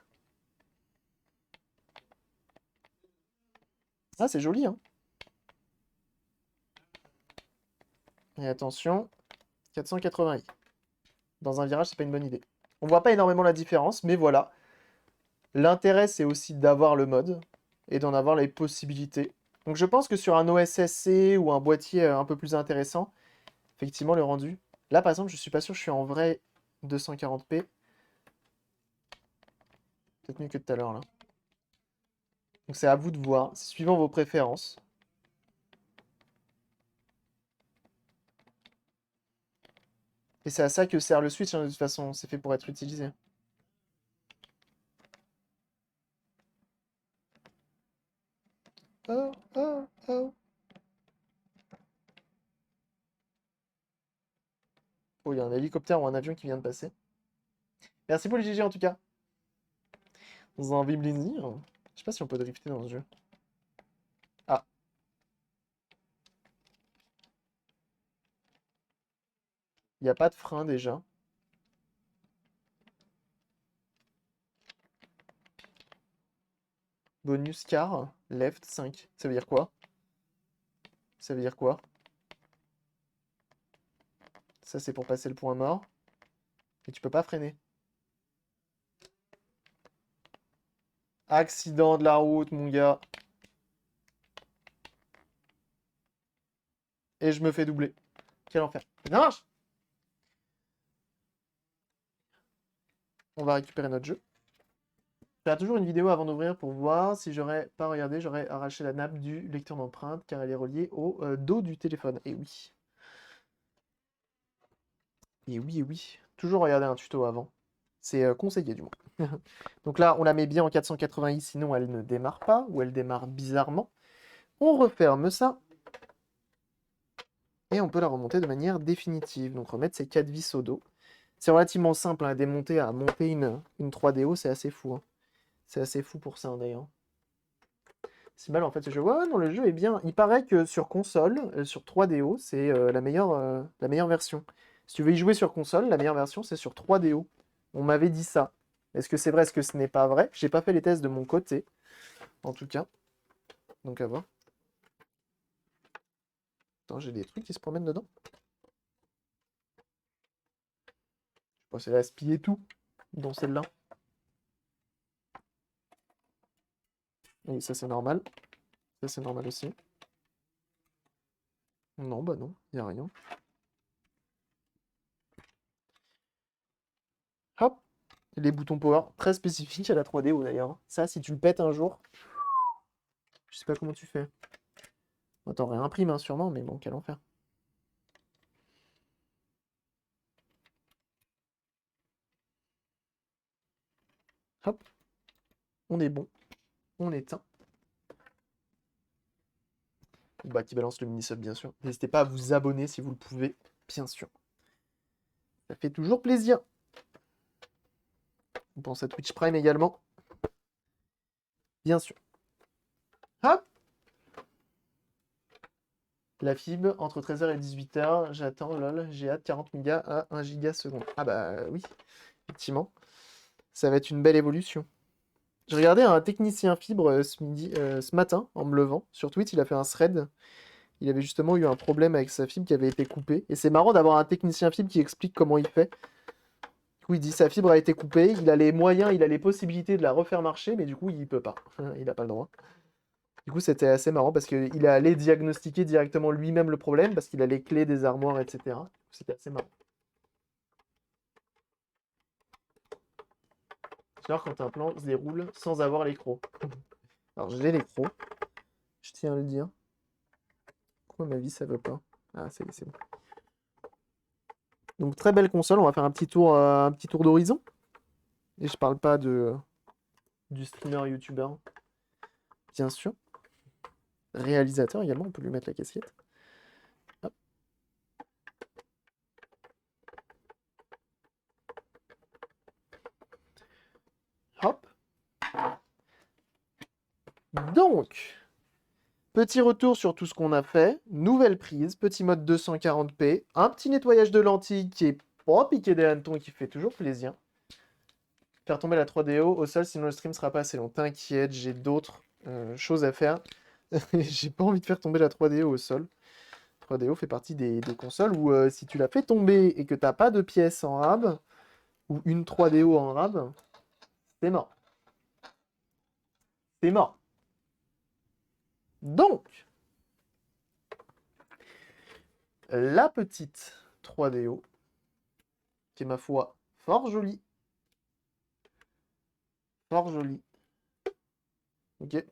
Ah, c'est joli, hein. Et attention, 480i. Dans un virage, c'est pas une bonne idée. On voit pas énormément la différence, mais voilà. L'intérêt, c'est aussi d'avoir le mode et d'en avoir les possibilités. Donc je pense que sur un OSSC ou un boîtier un peu plus intéressant, effectivement, le rendu. Là, par exemple, je suis pas sûr, je suis en vrai 240p. Peut-être mieux que tout à l'heure, là. Donc c'est à vous de voir, c'est suivant vos préférences. Et c'est à ça que sert le Switch, hein, de toute façon, c'est fait pour être utilisé. Oh, oh, oh. Oh, il y a un hélicoptère ou un avion qui vient de passer. Merci pour les GG en tout cas. Dans un Viblinzy. Je sais pas si on peut drifter dans ce jeu. Ah. Il n'y a pas de frein déjà. Bonus car, left 5. Ça veut dire quoi? Ça veut dire quoi? Ça c'est pour passer le point mort. Et tu peux pas freiner. Accident de la route, mon gars. Et je me fais doubler. Quel enfer. Non! On va récupérer notre jeu. Je ferai toujours une vidéo avant d'ouvrir pour voir si j'aurais pas regardé, j'aurais arraché la nappe du lecteur d'empreintes car elle est reliée au dos du téléphone. Et oui. Et oui, et oui. Toujours regarder un tuto avant. C'est conseillé du moins. Donc là, on la met bien en 480i, sinon elle ne démarre pas, ou elle démarre bizarrement. On referme ça. Et on peut la remonter de manière définitive. Donc remettre ces 4 vis au dos. C'est relativement simple à démonter, à monter une 3DO, c'est assez fou. Hein. C'est assez fou pour ça, d'ailleurs. C'est mal en fait ce jeu. Ouais, non, le jeu est bien. Il paraît que sur console, sur 3DO, c'est la meilleure version. Si tu veux y jouer sur console, la meilleure version, c'est sur 3DO. On m'avait dit ça. Est-ce que c'est vrai? Est-ce que ce n'est pas vrai? J'ai pas fait les tests de mon côté, en tout cas. Donc à voir. Attends, j'ai des trucs qui se promènent dedans. Je pense qu'elle a aspillé tout dans celle-là. Oui, ça c'est normal. Ça c'est normal aussi. Non, bah non, y a rien. Hop, les boutons power, très spécifiques à la 3DO d'ailleurs. Ça, si tu le pètes un jour, je sais pas comment tu fais. Bon, t'en réimprimes hein, sûrement, mais bon, quel enfer. Hop, on est bon, on éteint. Bah, qui balance le mini-sub, bien sûr. N'hésitez pas à vous abonner si vous le pouvez, bien sûr. Ça fait toujours plaisir. On pense à Twitch Prime également. Bien sûr. Hop. La fibre, entre 13h et 18h, j'attends, lol, j'ai hâte, 40 mégas à 1 giga seconde. Ah bah oui, effectivement. Ça va être une belle évolution. J'ai regardé un technicien fibre ce matin, en me levant. Sur Twitch, il a fait un thread. Il avait justement eu un problème avec sa fibre qui avait été coupée. Et c'est marrant d'avoir un technicien fibre qui explique comment il fait. Du coup, il dit sa fibre a été coupée, il a les moyens, il a les possibilités de la refaire marcher, mais du coup, il peut pas. Il n'a pas le droit. Du coup, c'était assez marrant parce qu'il est allé diagnostiquer directement lui-même le problème parce qu'il a les clés des armoires, etc. C'était assez marrant. J'adore quand un plan se déroule sans avoir les crocs. Alors, j'ai les crocs, je tiens à le dire. Pourquoi ma vie, ça veut pas? Ah, ça y est, c'est bon. Donc, très belle console, on va faire un petit tour d'horizon. Et je parle pas du streamer youtubeur, bien sûr. Réalisateur également, on peut lui mettre la casquette. Hop. Hop. Donc, petit retour sur tout ce qu'on a fait. Nouvelle prise, petit mode 240p, un petit nettoyage de lentilles qui est pas piqué des hannetons et qui fait toujours plaisir. Faire tomber la 3DO au sol, sinon le stream sera pas assez long. T'inquiète, j'ai d'autres choses à faire. J'ai pas envie de faire tomber la 3DO au sol. 3DO fait partie des consoles où si tu la fais tomber et que t'as pas de pièces en rab, ou une 3DO en rab, c'est mort. C'est mort. Donc, la petite 3DO, qui est ma foi fort jolie. Fort jolie. Ok.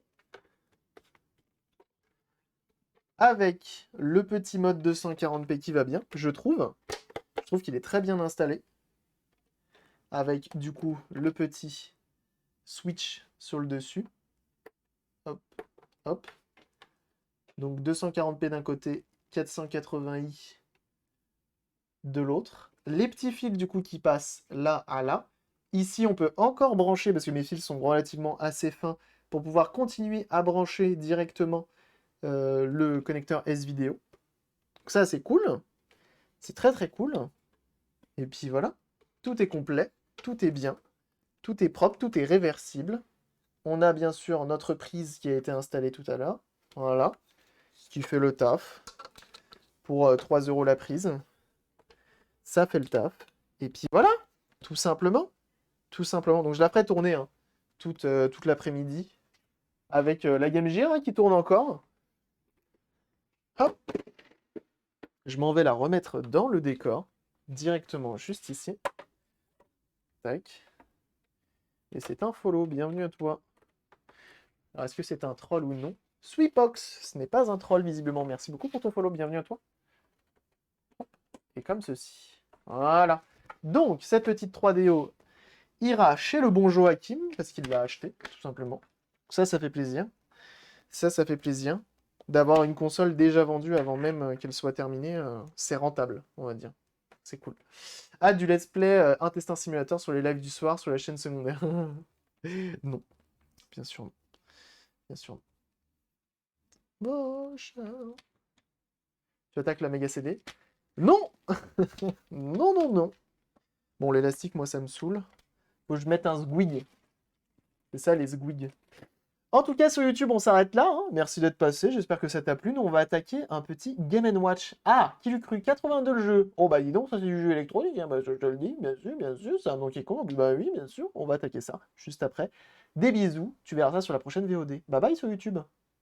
Avec le petit mode 240p qui va bien, je trouve. Je trouve qu'il est très bien installé. Avec du coup le petit switch sur le dessus. Hop, hop. Donc 240p d'un côté, 480i de l'autre. Les petits fils du coup qui passent là à là. Ici on peut encore brancher, parce que mes fils sont relativement assez fins, pour pouvoir continuer à brancher directement le connecteur S-Vidéo. Donc ça c'est cool. C'est très très cool. Et puis voilà, tout est complet, tout est bien, tout est propre, tout est réversible. On a bien sûr notre prise qui a été installée tout à l'heure. Voilà, qui fait le taf. Pour 3 € la prise. Ça fait le taf. Et puis voilà, tout simplement. Tout simplement. Donc je la ferai tourner hein, toute l'après-midi. Avec la Game Gear hein, qui tourne encore. Hop. Je m'en vais la remettre dans le décor. Directement juste ici. Tac. Et c'est un follow, bienvenue à toi. Alors est-ce que c'est un troll ou non? Sweepox, ce n'est pas un troll visiblement. Merci beaucoup pour ton follow, bienvenue à toi. Et comme ceci. Voilà. Donc, cette petite 3DO ira chez le bon Joachim, parce qu'il l'a acheté, tout simplement. Ça fait plaisir. Ça fait plaisir. D'avoir une console déjà vendue avant même qu'elle soit terminée, c'est rentable, on va dire. C'est cool. Ah, du let's play Intestin Simulator sur les lives du soir sur la chaîne secondaire. Non, bien sûr non. Bien sûr non. Bon, tu attaques la méga CD? Non. Non, non, non. Bon, l'élastique, moi, ça me saoule. Faut que je mette un squig. C'est ça, les squigs. En tout cas, sur YouTube, on s'arrête là, hein. Merci d'être passé, j'espère que ça t'a plu. Nous, on va attaquer un petit Game Watch. Ah, qui l'eût cru? 82 le jeu. Oh bah dis donc, ça c'est du jeu électronique, hein. Bah, je te le dis, bien sûr, c'est un Donkey Kong. Bah oui, bien sûr, on va attaquer ça juste après. Des bisous, tu verras ça sur la prochaine VOD. Bye bye sur YouTube.